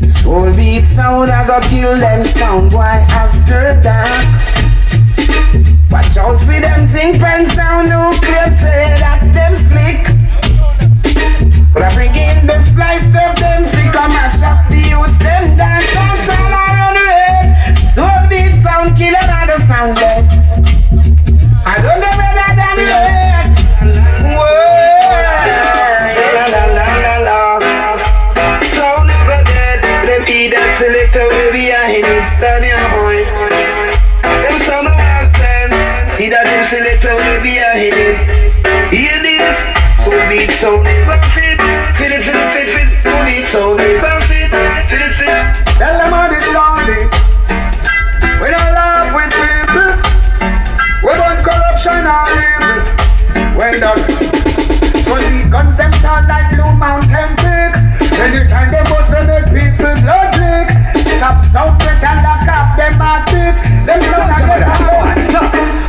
Soul beat sound, I go kill them sound boy after that. Watch out for them zinc pens down, no clear say that them slick. But I bring in the splice of them freak, I mash up the youths, them dance all around the way. Soul beat sound, kill another sound dead. I don't know better than that. Sound never dead. Them eat that selector will be behind it. Stand your point. Them sound of accent. See that them selector will be behind it. Hear this. So beat sound never fit. Fit it. So beat sound never fit. Fit it. Tell them how this sound is. When I laugh with people, we want corruption or evil. When that so the guns them start like Blue Mountain Peak. Anytime they bust they make people blood leak. Stop sound they can lock up them bad feet. Them sound like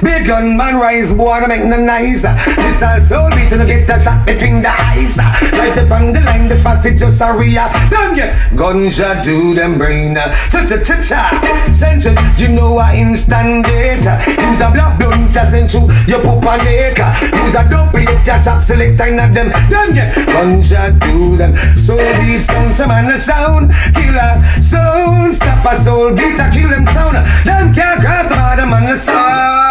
big gunman rise, boy, to make no noise. This a soul beat to get a shot between the eyes. Like the on the line, the fast it just a real. Damn yeah, gunshot to them brain. Cha-cha-cha-cha. Central, you know I instant data. Use a black blunt as in true, you poop a maker. Use a double plate, chop select nine of them. Damn yeah, gunshot to them. Soul beat sound, some man a sound killer. Sound stop a soul beat, a kill them sound. Them can't cross the border, man a sound.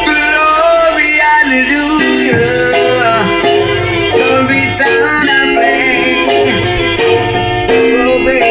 Glory, hallelujah. Soul beat sound I play. Oh, baby.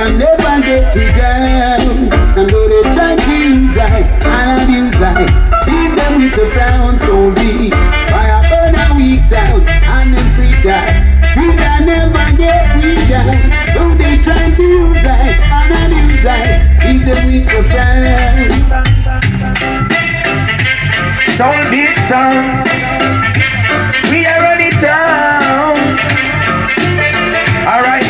can never get me down. And though they try to use I and abuse I, beat them with a frown so deep. Fire burn a weak sound and then free die. We can never get me down. Though they try to use I and abuse I, beat them with a frown. Soul beat sound, we are running down. Alright,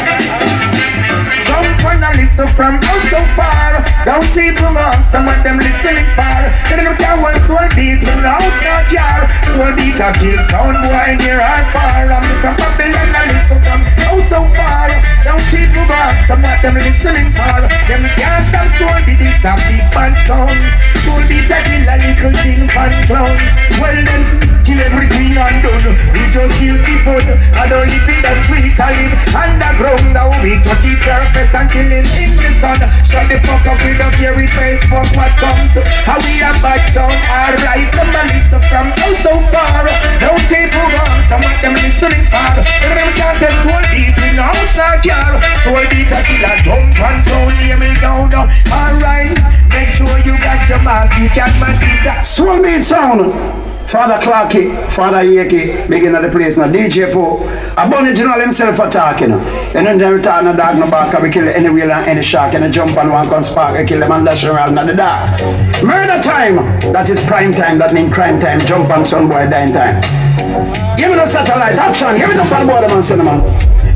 jump on a listen from us so far. Don't see from us, some of them listening far. They don't care what soul beat, but now it's not jar. Soul beat a kill sound boy near and far. I'm from Babylon, I listen from us so far. Don't see from us, some of them listening far. Them can't stop soul beat, it's a big band sound. Soul beat a kill a little thing fan clown. Well then, kill everything undone. We just kill people. I don't live in the street, I live underground. Now we touch the surface and killing in the sun. Shut the fuck up, we don't care, we face fuck what comes. How we have bad sound, alright. Come and listen from us so far. Don't take for us, some of them listening far. Them can't get soul beat, we know it's not your. Soul beat a kill a jump and sound, hear me down. Alright, make sure you got your mask, you can't manage that. Soul beat sound. Father Clarky, Father Yeki, beginning of the place now. DJ Po, Aboriginal himself attacking. And then they return a dog no back, we kill any wheel and any shark, and jump on one can spark, and kill them and dash around in the dark. Murder time, that is prime time, that means crime time, jump on son boy dying time. Give me the satellite, action, give me the fan boy, the man, cinnamon.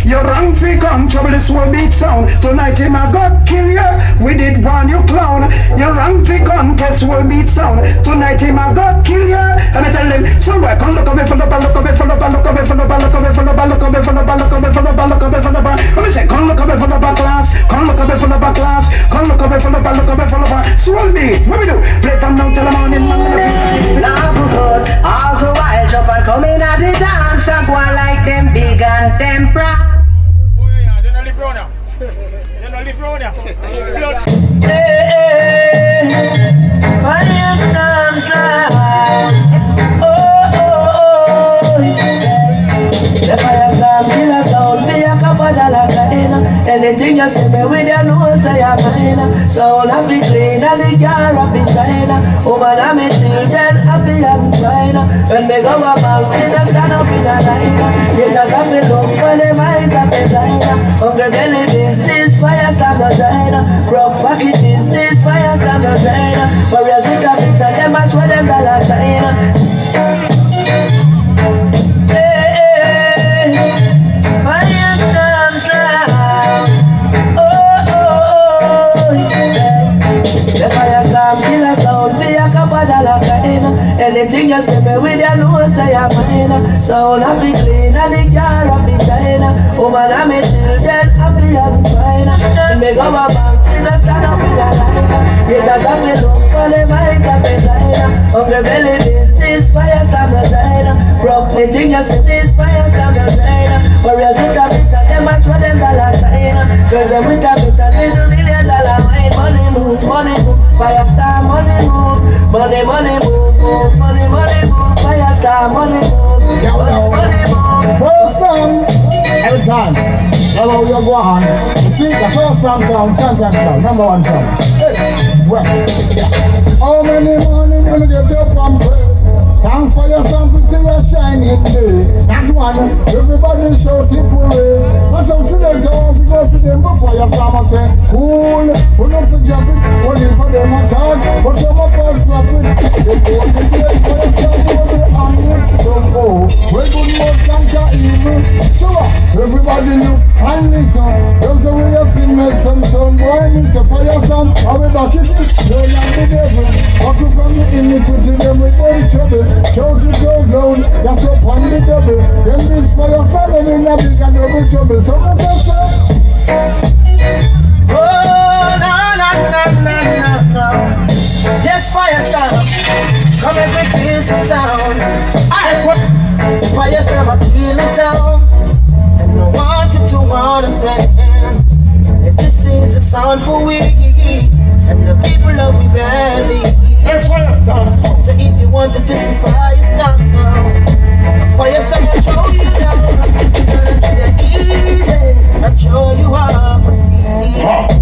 Your wrong free come, trouble this will beat sound. Tonight him a God kill ya, we did warn you clown. Your wrong free come, test will beat sound. Tonight him a God kill ya. And I tell them, somewhere come look up me for the ball, look up me for the ball, look up me for the ball, look up me for the ball, look up me for the ball, look up me for the ball, look up me for the ball. Let me say, come look up me for the ball class, come look up me for the ball class, come look up me for the ball, look up me for the ball. Swell beat, what we do? Play from now till the morning. Love good, all the while jump and come in at the dance and go like them big and them proud. Firestorm sound. The firestorm killer sound. Be a couple dollar kind. Anything you say me with you know say I'm mine. Sound happy clean and the car happy China. Woman and me children happy and fine. When me go a bank, we just stand up in a line. You just have to look for the minds of the China. From the belly business, firestorm no China. Broke pocket business, firestorm no China. But we take a picture, them match with them dollar sign. Firestorm sound. The firestorm killer sound. Be a couple dollar kind. Anything you say me with you know say I'm mine. Sound happy clean and the car happy China. Woman and me children happy and fine. Me go a bank, we just stand up in a line. You just have to look for the minds of the China. Of the belly business, firestorm no China. Broke the thing you say this firestorm no China. But we take a picture, them match for them dollar sign. Cause them with a picture, they do $1 million wine. Money move, firestorm money move. Money move, money move. Firestorm money move, money move. First time, every time. That's how you go on. You see, the first time sound, contact sound, number one sound. Hey, well, yeah. How many morning when you get up and pray? Thanks for your song to see your shining day. That one, everybody shout it parade. And some students want to go for them before your farmer say, cool, we don't for jumping, only for them a talk, but some of us laughing. They go to the gate for the family, and some go. We good more conquer evil. So everybody look and listen. There's a way of thing make some sound. Boy, Mr. Firestorm, how we back it is? Don't like the devil. Walk from the iniquity, them with them trouble. Shout it go down, that's up on the double. Then this Firestorm and in a big and double trouble. So we can say, oh, no. Yes, Firestorm, come and make this sound. Firestorm a killing sound. And I wanted to understand that this is a sound for we and the people of we barely. So if you wanted to see Firestorm now, Firestorm will show you down. It's gonna be easy and show you how to see.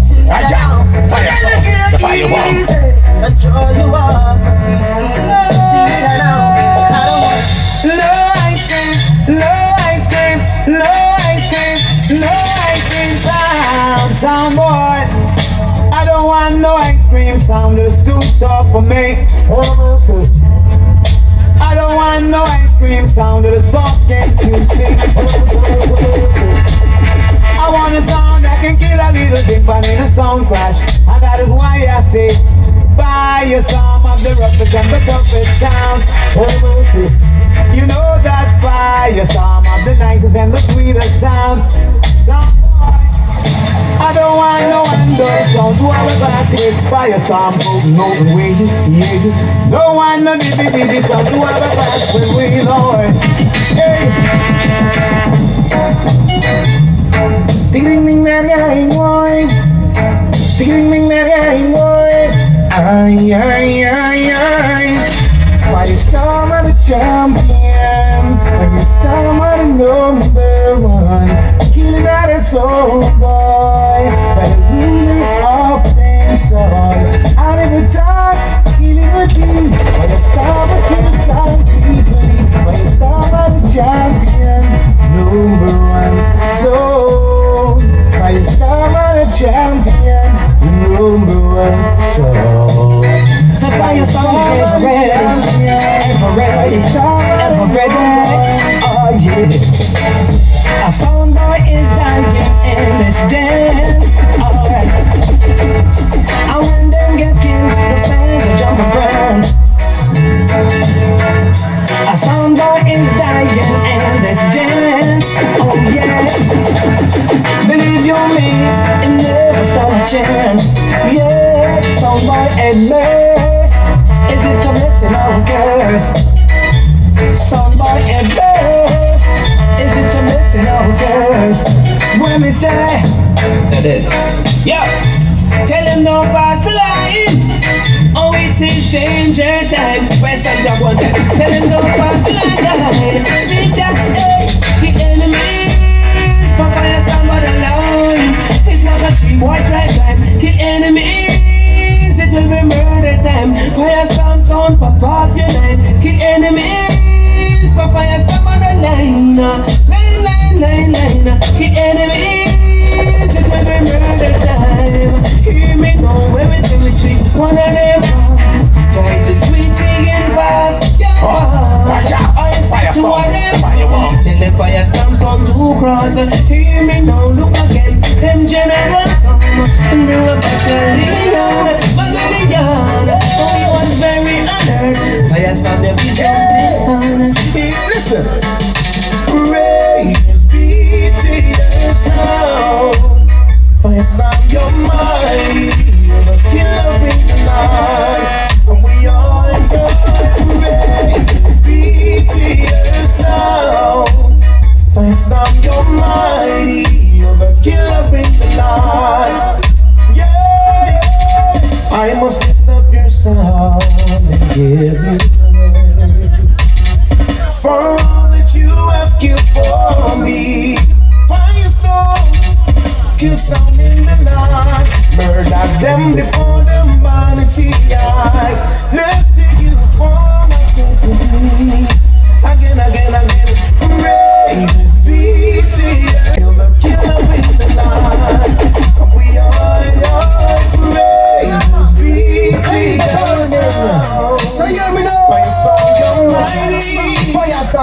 me. I don't want no ice cream sound of the fucking juicy. I want a sound that can kill a little thing, but in a sound clash. And that is why I say, Firestorm of the roughest and the toughest sound. You know that Firestorm of the nicest and the sweetest sound. I don't want no window sound to have a back with Firestorm goes no way, yeah. Don't want no diddy sound to have a back with we Lord. Hey. Ding ding ding boy. Ding ding ding boy. Ay ay ay ay. Firestorm are the champion. Firestorm are the number one. Killing out a soul boy, but a really offense all. I never thought killing with me. Firestorm a kill sound deeply. Firestorm are the champion, number one. So Firestorm are the champion, number one. So Firestorm is ready, ever ready, ever ready. Oh yeah. A sound boy is dancing in this dance, alright. And when them get killed, the fans will jump around. A sound boy is dying in this dance, oh yes. Believe you me, it never stand a chance. Yeah, sound boy admits, is it a blessing or a curse? Sound boy admits, is it a blessing or a curse? When we say, that is, yeah, tell him no pass the line. Oh, it is danger time. West of the water, tell him no pass the line. See that, hey, the enemies, Papaya stand by the line. It's not a team, white right. The enemies, it will be murder time. Firestorm sound, pop off your line. The enemies, Papaya stand by the line. Line. The enemies, it will be murder time. Hear me now when we sing with you. One of them try to switch and pass. I say to one of them, tell the Firestorm sound to cross. Hear me now, look again. Them general come and bring a battalion. Only one's very honored. Firestorm, they be jumping. Listen. Praise be to your sound. Firestorm, you're mighty. You're the killer in the night. And we all your praise be to your sound. Firestorm, you're mighty. You're the killer in the night. Yeah. I must lift up your sound and give you praise for all that you have killed for me. Firestorm, kill sound in the night. Murder them before them vanity eye. Let you form a me. Again. Praise be to you. You're the killer in the night. And we are your praise be to you. So hear me now. Firestorm, you're mighty. Firestorm,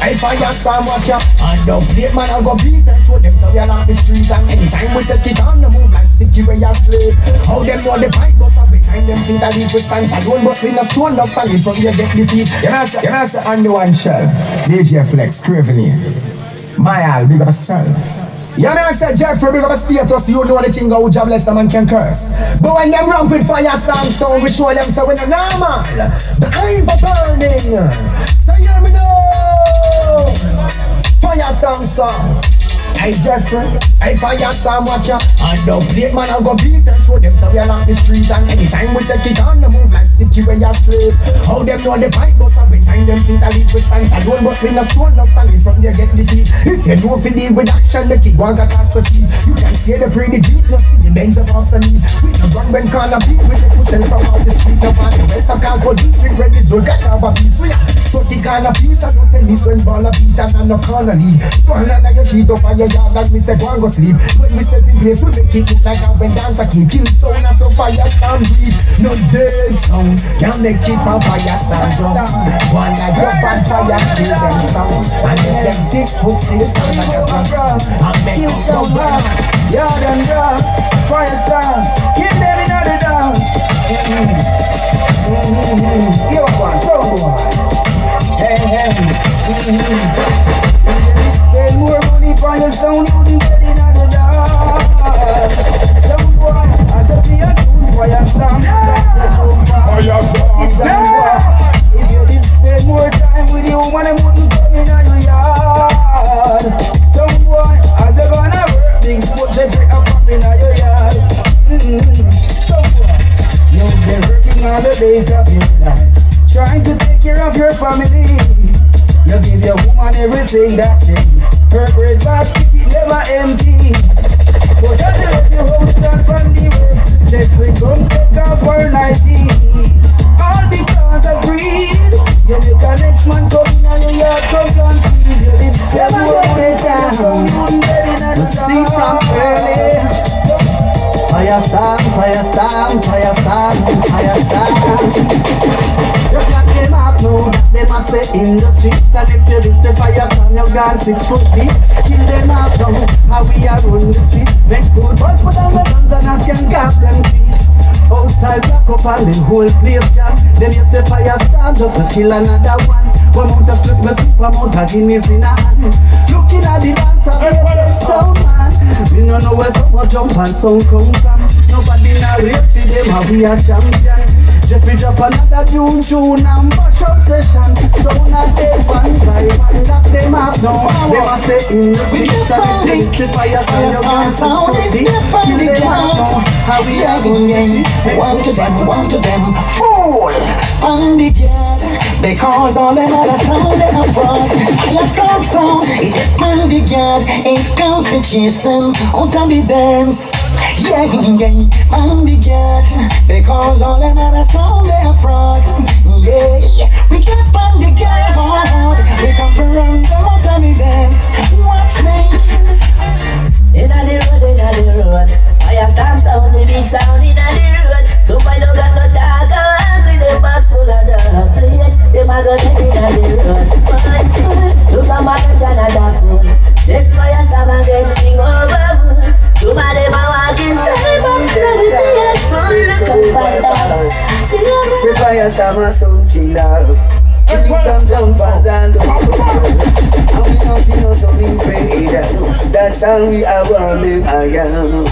I Firestorm watch up. And don't play man, I go beat and show them so we along the street. And anytime we set it on the move like sticky way a slave. How them know the fight goes up behind them see that it was fine. I don't but we not to understand it from you get defeat. You know say on the one shell DJ Flex, Craven my all, big up a son. You know say Jeffrey, big up a status. You know the thing how jobless a man can curse. But when them ramp with Firestorm sound, we show them so we no normal. The iron for burning. So hear me now. Firestorm song. Hey Jeffrey, hey Firestorm watcher. And don't play man, I go beat and show them so we along the street. And anytime we take it on the move like sticky way a slave. How them know the fight goes up behind them see that it was stand. I don't but we no stone no standing from there get defeat. If you know if you deal with action, the kid one got touch for cheap. You can see the pretty jeep, no see the bangs of off and need. We no run when corner beat, we take myself from out the street. No party, well I can't go deep, we ready to gas have a beat. So yeah, so the corner piece, I don't tell this when ball a beat and no corner lead. Ball under your sheet up and your yard and we say go and go sleep. When we step in place, we make it look like a when dancer keep. Kill sound and so Firestorm breathe. No dead sound, can't make it from Firestorm drum. One like your bad fire, kill them sound. And let them 6 foot 6 sound like a drum. And make it go down. Yard and drum, Firestorm, kill them in the dance. Give up one, so boy. Hey, hey. Spend more money for your sound, you wouldn't get in the dance. Some boy, I said be a tune for your sound. If you did spend more time with you, man, I wouldn't come in your yard. Some boy, as you gonna work things, but they take a pop in your yard. Some boy, you've been working all the days of your life, trying to take care of your family. You give your woman everything that she needs. Her bread basket is never empty. But as you left your house and from the work, just we come take off her nightie. All because of greed. You make a next man come in and your yard comes on speed. You live never get it down. You see from early. Firestorm, Firestorm, Firestorm, Firestorm. Just like them up now, them a say in the streets. And if you list the Firestorm, you gone 6 foot deep. Kill them up now, how we are run the street. Make good boys put down the guns and ask them gap them feet. Outside black up and the whole place jam. Them you say Firestorm just to kill another one. One out of strip, me sleep, one out of Guinness in a hand. Looking at the dancer, they say sound man. We don't know where someone jump and sound come from. Nobody narrate to them how we are champion. Jeffrey drop another tune and bash up session. Sound as they one by one that them have now. They must say in the streets and the place the Firestorm you can't sound it. Kill them out now, how we are going. One to them, fool on the jet. Because all them other sound they have fraud. Firestorm sound, it on the jet. It can't be chasing out of the dance. Yeah, on the jet. Because all them other sound they have fraud. Yeah, we get on the jet hard. We come from run them out of the dance. Watch me. Inna the road. Firestorm sound, the big sound inna the road. So I don't got no talk. With the box full of the place, they might go inna the road. To somebody can adapt. This Firestorm and get thing over. Somebody might walk in the Say Firestorm a sound killer. Killing some jumpers and look. And we don't see no something afraid. That's how we are warning again.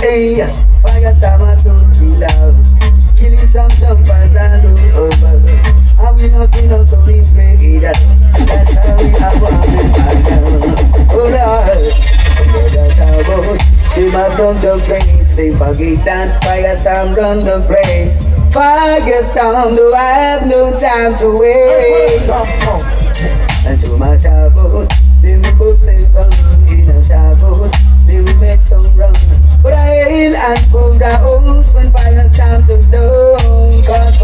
Hey, Firestorm a sound killer. Killing some jumpers and look over. And we don't see no something afraid. That's how we are warning again. Oh Lord, that's how they might run the place. They forget that Firestorm run the place. Firestorm, do I have no time to wait? And so much about they will post them run in a shadow. They will make some run. But I hail and go the house when Firestorm touch down. Cause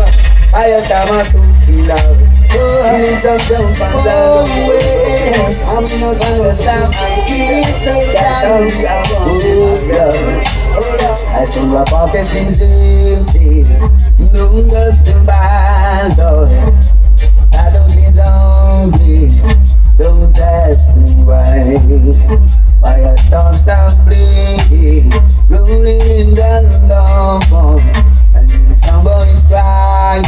Firestorm a so killer. Killing some jump and down. I'm no understand. That's how we are born. I saw a pocket things empty. No love to buy, Lord. I don't need zombie. Don't ask me why. Firestorm sound blinking, rolling in the long. And some boys crying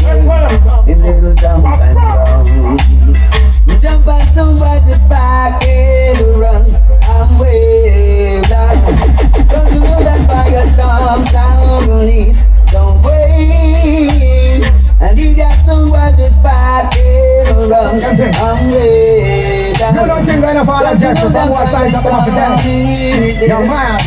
in little jump and run. Jump and somebody sparking to run. I'm way down. Don't you know that Firestorm sound release? Don't wait. And you got somebody sparking to run. I'm way down. You don't think gonna fall like that from what side of the You're mad.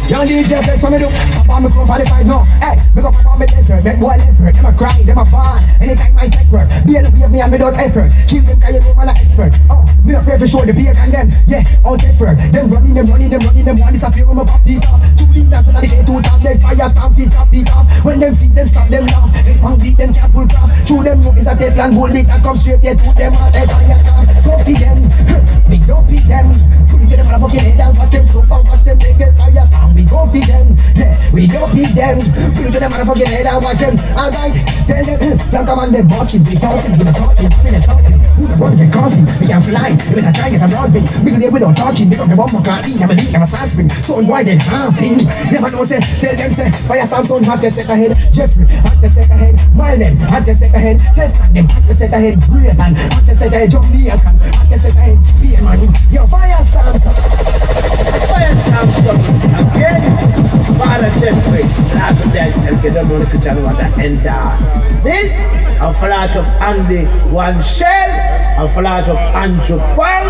Young DJ flex for me do. Papa me come qualified no. Hey, me go perform me desert. Make boy effort. Them a cry, them a fall. Anytime I take work. Be able to be me and me don't effort. Keep them cause you know man a expert. Oh, me not afraid for show the beer and them. Yeah, out effort. Them running. One disappear when my pop beat off. 2 leaders and I get 2 times. Like Firestorm feet drop beat off. When them see them stop them laugh. They punk beat them can't pull craft. Chew them know is a Teflon hold it and come straight there to them. Firestorm, go feed them. Big don't beat them. Put it in the motherfucking head and watch them so far, watch them they get Firestorm. We don't beat them, we don't beat them. Put it in the motherfucking head and watch them. Alright, then them come on them marching, we dancing, we talking, we something. Who the one get coffee? We can fly, we can try get a broad thing. We can live without talking, we got the bomb for clapping, I'm a leak, I'm a side spring. So why they happy? Never know say, tell them say, Firestorm sound hot the second head. Jeffrey, hot the second head. Marlon, hot the second head. Defran them, hot the second head. Brayton, hot the second head. Juggling, hot the second head. Spear man, yo Firestorm sound. Firestorm sound again. Father Jeffrey, lots of them self, you don't know the channel what the end does. This, a flash of Andy One Shell, a flash of Andrew Pang,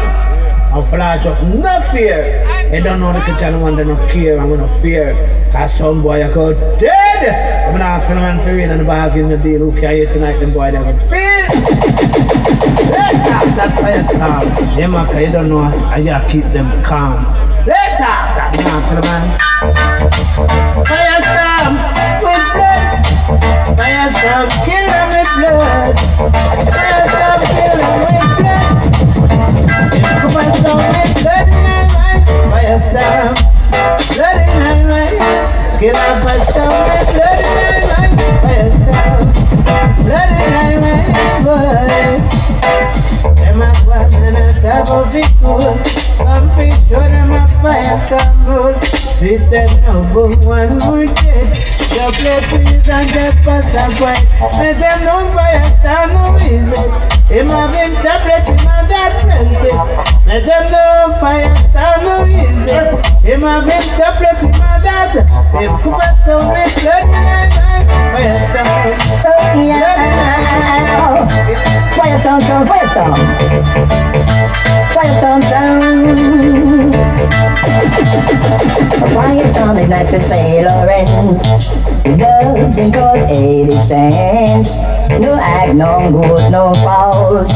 a flash of no fear. You don't know the channel one, they don't care, I'm gonna fear. Cause some boy I go dead. I'm gonna ask the man for real and the bargain the deal who carry tonight, them boy they go feel. Let's have that Firestorm. Yeah man, cause you don't know, I gotta keep them calm. Let's have that man to the man. Firestorm with blood. Firestorm kill them with blood. Firestorm kill them with blood. Firestorm with blood in my mind. Firestorm blood in my mind. Kill them Firestorm with blood in my mind. Firestorm blood in my mind, boy. Them a go and a tag of it cool. Come fish show them a Firestorm roll. Sweet them no boom one more dead. The play please and the pass a white. Let them know Firestorm no easy. Him having tablet him a that plenty. Let them know Firestorm no easy. Him having tablet him a that. Him could have some with blood in my mind. Firestorm. Firestorm sound, Firestorm. Firestorm sound. Firestorm is like the sailoring. It doesn't cost 80 cents. No act, no good, no fouls.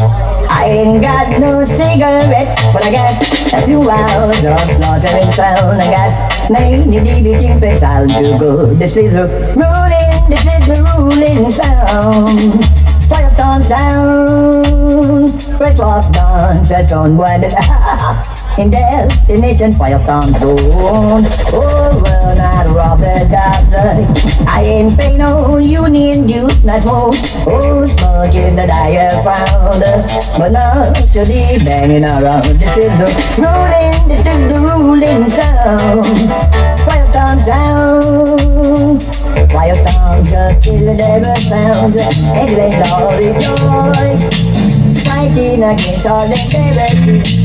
I ain't got no cigarette, but I got a few hours of slaughtering sound. I got many DB things I'll do good. This is the ruling sound. Firestorm sound. Fresh off dance, that's on one. In destination Firestorm zone. Oh, well, not rob the dogs. I ain't pay no union dues, not more. Oh, smoke in the diaphragm. But not to be banging around. This is the ruling sound. Firestorm sound. Firestorm just kill the devil sound. Excellent all rejoice. Fighting against all the devils.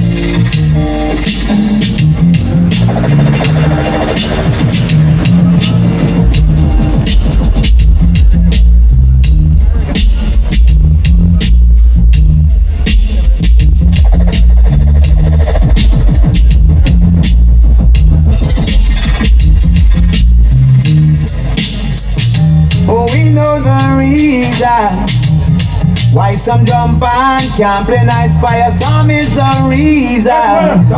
Oh, we know the reason why some jump and can't play nice. Firestorm is the reason.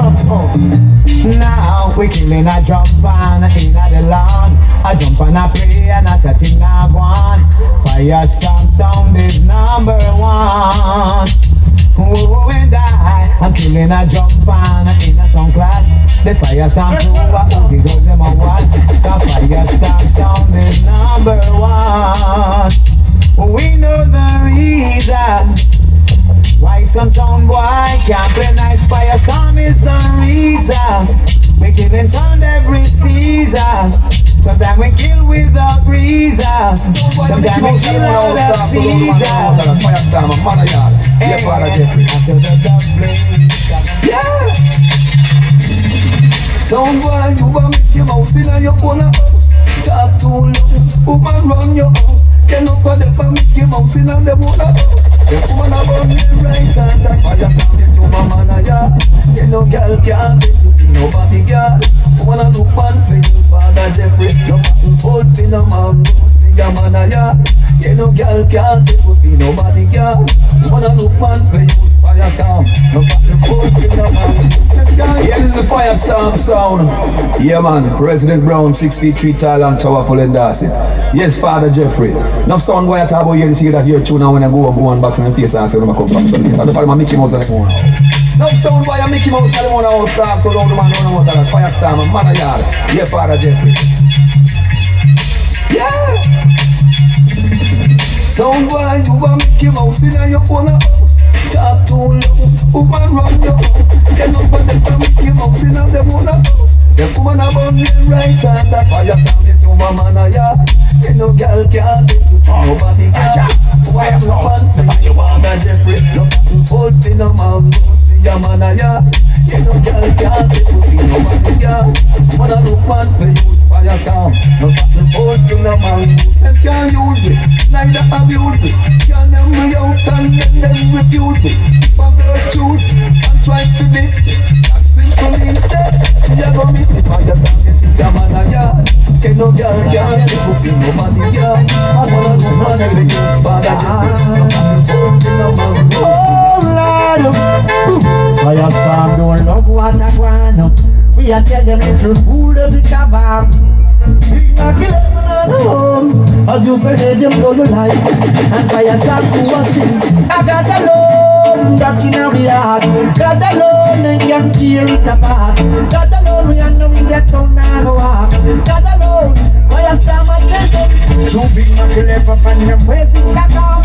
Now we killing a jump and in the lawn. A jump and a play and a thing a one. Firestorm sound is number one. Oh, and I'm killing a jump and in a soundclash. The Firestorm crew, because them a watch. The Firestorm sound is number one. We know the reason why some sound boy can't play nice. Firestorm is the reason. We killing sound every season. Sometimes we kill without reason. Sometimes we kill without season. Firestorm, a man of y'all. Yeah, Father Jeffrey. Yeah. Sound boy, you a make your mouse in your own house. Talk too long, woman run your own. You know for them for make your mouse in them own house. The woman a run the right hand, that Firestorm the two man a yard. You know girl can't take you to nobody girl. Woman a look man for you, Father Jeffrey. No matter old for no man, see a man a yard. You know girl can't take you to nobody girl. Woman a look man for you, Firestorm. No matter old for no man. Yeah, this is the Firestorm sound. Yeah, man. President Brown, 6 feet 3 tall and powerful and dancing. Yes, Father Jeffrey. Now, sound boy, I talk about you, you see that you're true now when I go on box and face and say, when I come from something. I don't know if I'm Mickey Mouse anymore. No sound by a Mickey Mouse, I don't want to outstar, because all the man don't want to Firestorm, and man a yard. Yeah, Father Jeffrey. Yeah! Sound boy, you a Mickey Mouse in your own house. Talk too low, woman run your house. They know what them Mickey Mouse in them own house. Them woman a bun them right hand, that Firestorm is to my man a yard. You know girl can't do it, nobody can. Why you want you want a Jeffrey? No hold me no man, see a man a yard. You know girl can't do it, nobody can. Man a look man, they use Firestorm. No hold me no man, them can't use me, neither abuse me. Can't them me out and then refuse me. If I'm gonna choose and try to miss me, that's simple instead. She a go miss me, Firestorm gets it, a man a yard. You know girl can't do it, nobody can. I wanna look man and they use Firestorm don't love what I want. We are tell them little fool of the cabin. Big Mac 11 home. As you say, them blow your life. And Firestorm do a thing. I got alone, that in our heart. Got alone and can tear it apart. Got alone, we are knowing that sound now go walk. Got alone, Firestorm I tell them. Two Big Mac 11 and them facing back up.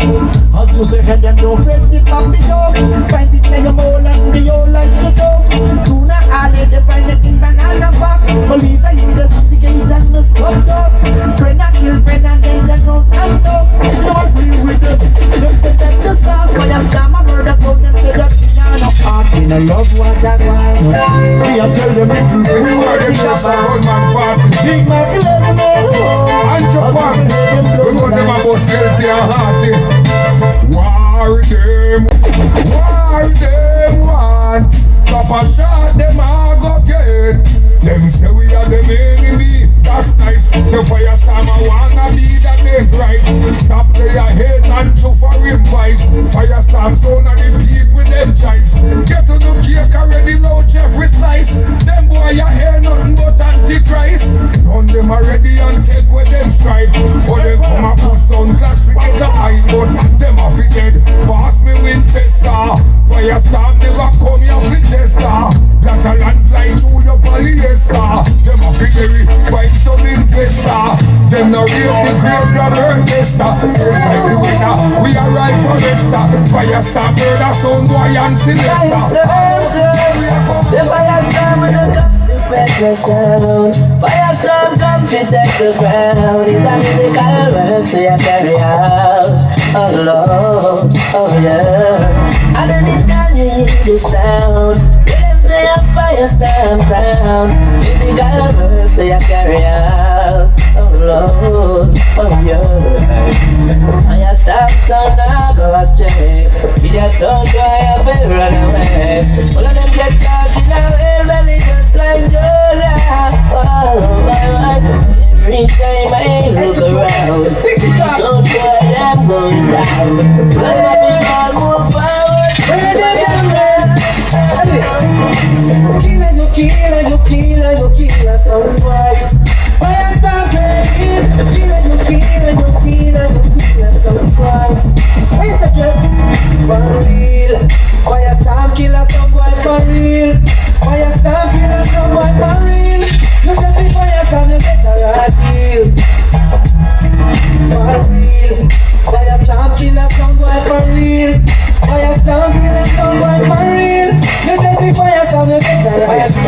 As you say, them don't face the puppy dog. Find it like a mole and the old like the dog. Do not add it, they find it in banana back. Police are investigating and the stop dog. Friend I kill friend and then they don't hand off. They don't agree with them. Them say that the song, Firestorm a murder, so them say that we are not heart. We no love what I want. We are tell them it will be what it is. Big Mac 11 and Japan. We know them about guilty and hearty. War them want. Papa shot them all go get. Them say we are the enemy. That's nice. The Firestorm I wanna be that make right. Stop their hate and to for him vice. Firestorm sound and repeat with them choice. Get to the cake already now Jeffrey slice. Them boy ya hear nothing but antichrist. Run them already and take with them stripe. Or them come and put soundclash we get the high. But them a fi dead. Pass me Winchester. Firestorm never come here fi Chester. That a land fly through your polyester. Them a fi bury find some investor. Them no real the grave rubber tester. Just like the winner, we are right for Lester. Firestorm murder sound boy and selector. Say Firestorm with a gun to press sound. Firestorm come to check the ground. It's a musical work so you carry out. Oh Lord, oh yeah. Underneath down you hear the sound. Let them say a Firestorm sound. Musical work so you carry out. Oh Lord, oh yeah. Firestorm sound now go astray. Be that sound boy up and run away. All of them get caught in a whale belly just like DOLLA. Oh my. Every time I look around, sound boy I'm going down. But my big man move forward. Killer, sound boy. Firestorm playing. Killer, sound boy. Where's the check? For real. Firestorm killer, sound boy for real. Firestorm killer, sound boy for real. You just see Firestorm, you get a right deal. For real. Firestorm killer, sound boy for real. Firestorm killer, sound boy for real. You just see Firestorm, you get a right deal.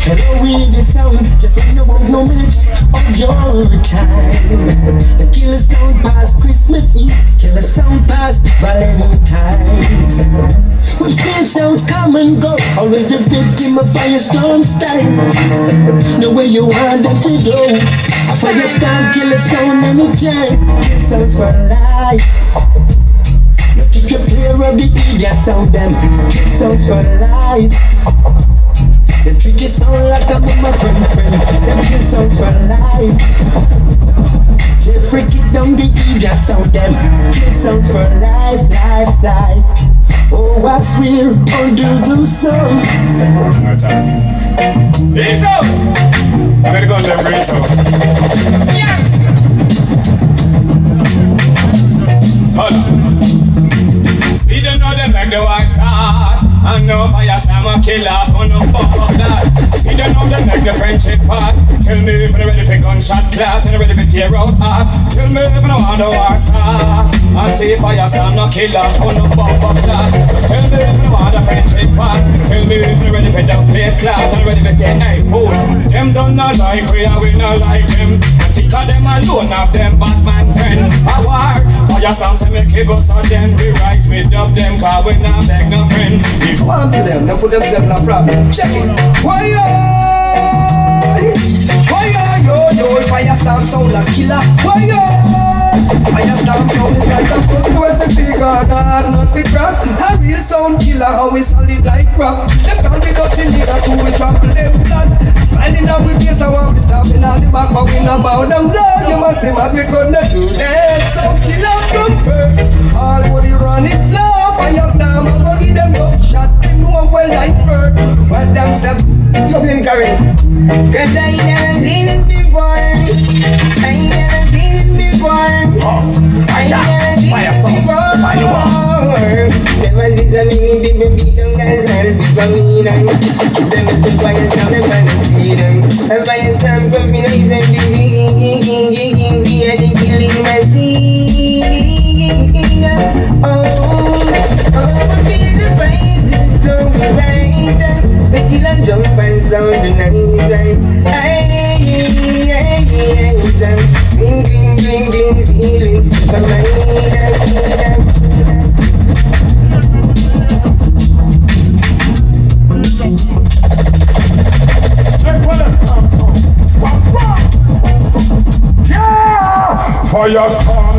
Hello, we need sound, just ain't about no minutes of your time. The killer sound past Christmas Eve, killer sound past Valentine's. We've seen sounds come and go, always the victim of Firestorm style. Know where you want them to go. A Firestorm killer sound anytime, kill sounds for life. You keep your clear of the idiot sound, them kill sounds for life. Them treat you sound like a mama friend. Them kill sounds for life. Jeffrey kick down the idiot sound. Them kill sounds for life. Oh, I swear under the sun. Peace out! I'm gonna go to the race out. Yes! Hold on. See them now. kill off on no bump of that. See them know them make the friendship hard. Tell me if you're ready for gunshot clot and ready for tear out heart. Tell me if you don't want no war star. I see Firestorm no kill off on no bump of that. Just tell me if you don't want a friendship hard. Tell me if you're ready for the plate clot and ready for tear. Hey, fool. Them don't not like we and we not like them. And think of them alone of them Batman friend. A war. Firestorm say make it go so them we rise with up them cause we not beg no friend. If Come on to them, they put themselves in a problem. Check it. Why yo, Firestorm sound like killer. Why yo? Firestorm sound is like a foot with the figure, not big rock. A real sound killer, always solid like rock. They can't be touching nigga till we trample them flat. Sliding down with this, I want to stop in on the back, but we not bow down low. You must see what we gonna do next. Sound killer from birth. All body running slow. Firestorm, I go give them up shot. They know well like bird. Well themselves. You play the carry. Cause I never seen it before. I never seen it before. I never seen it before. Never see so many people beat them guys and become mean. Never see Firestorm, they wanna see them. And Firestorm come in and say, be a killing machine. Oh, feel the fight is strong right. Make it a jump and sound the night. Bring feelings to my Firestorm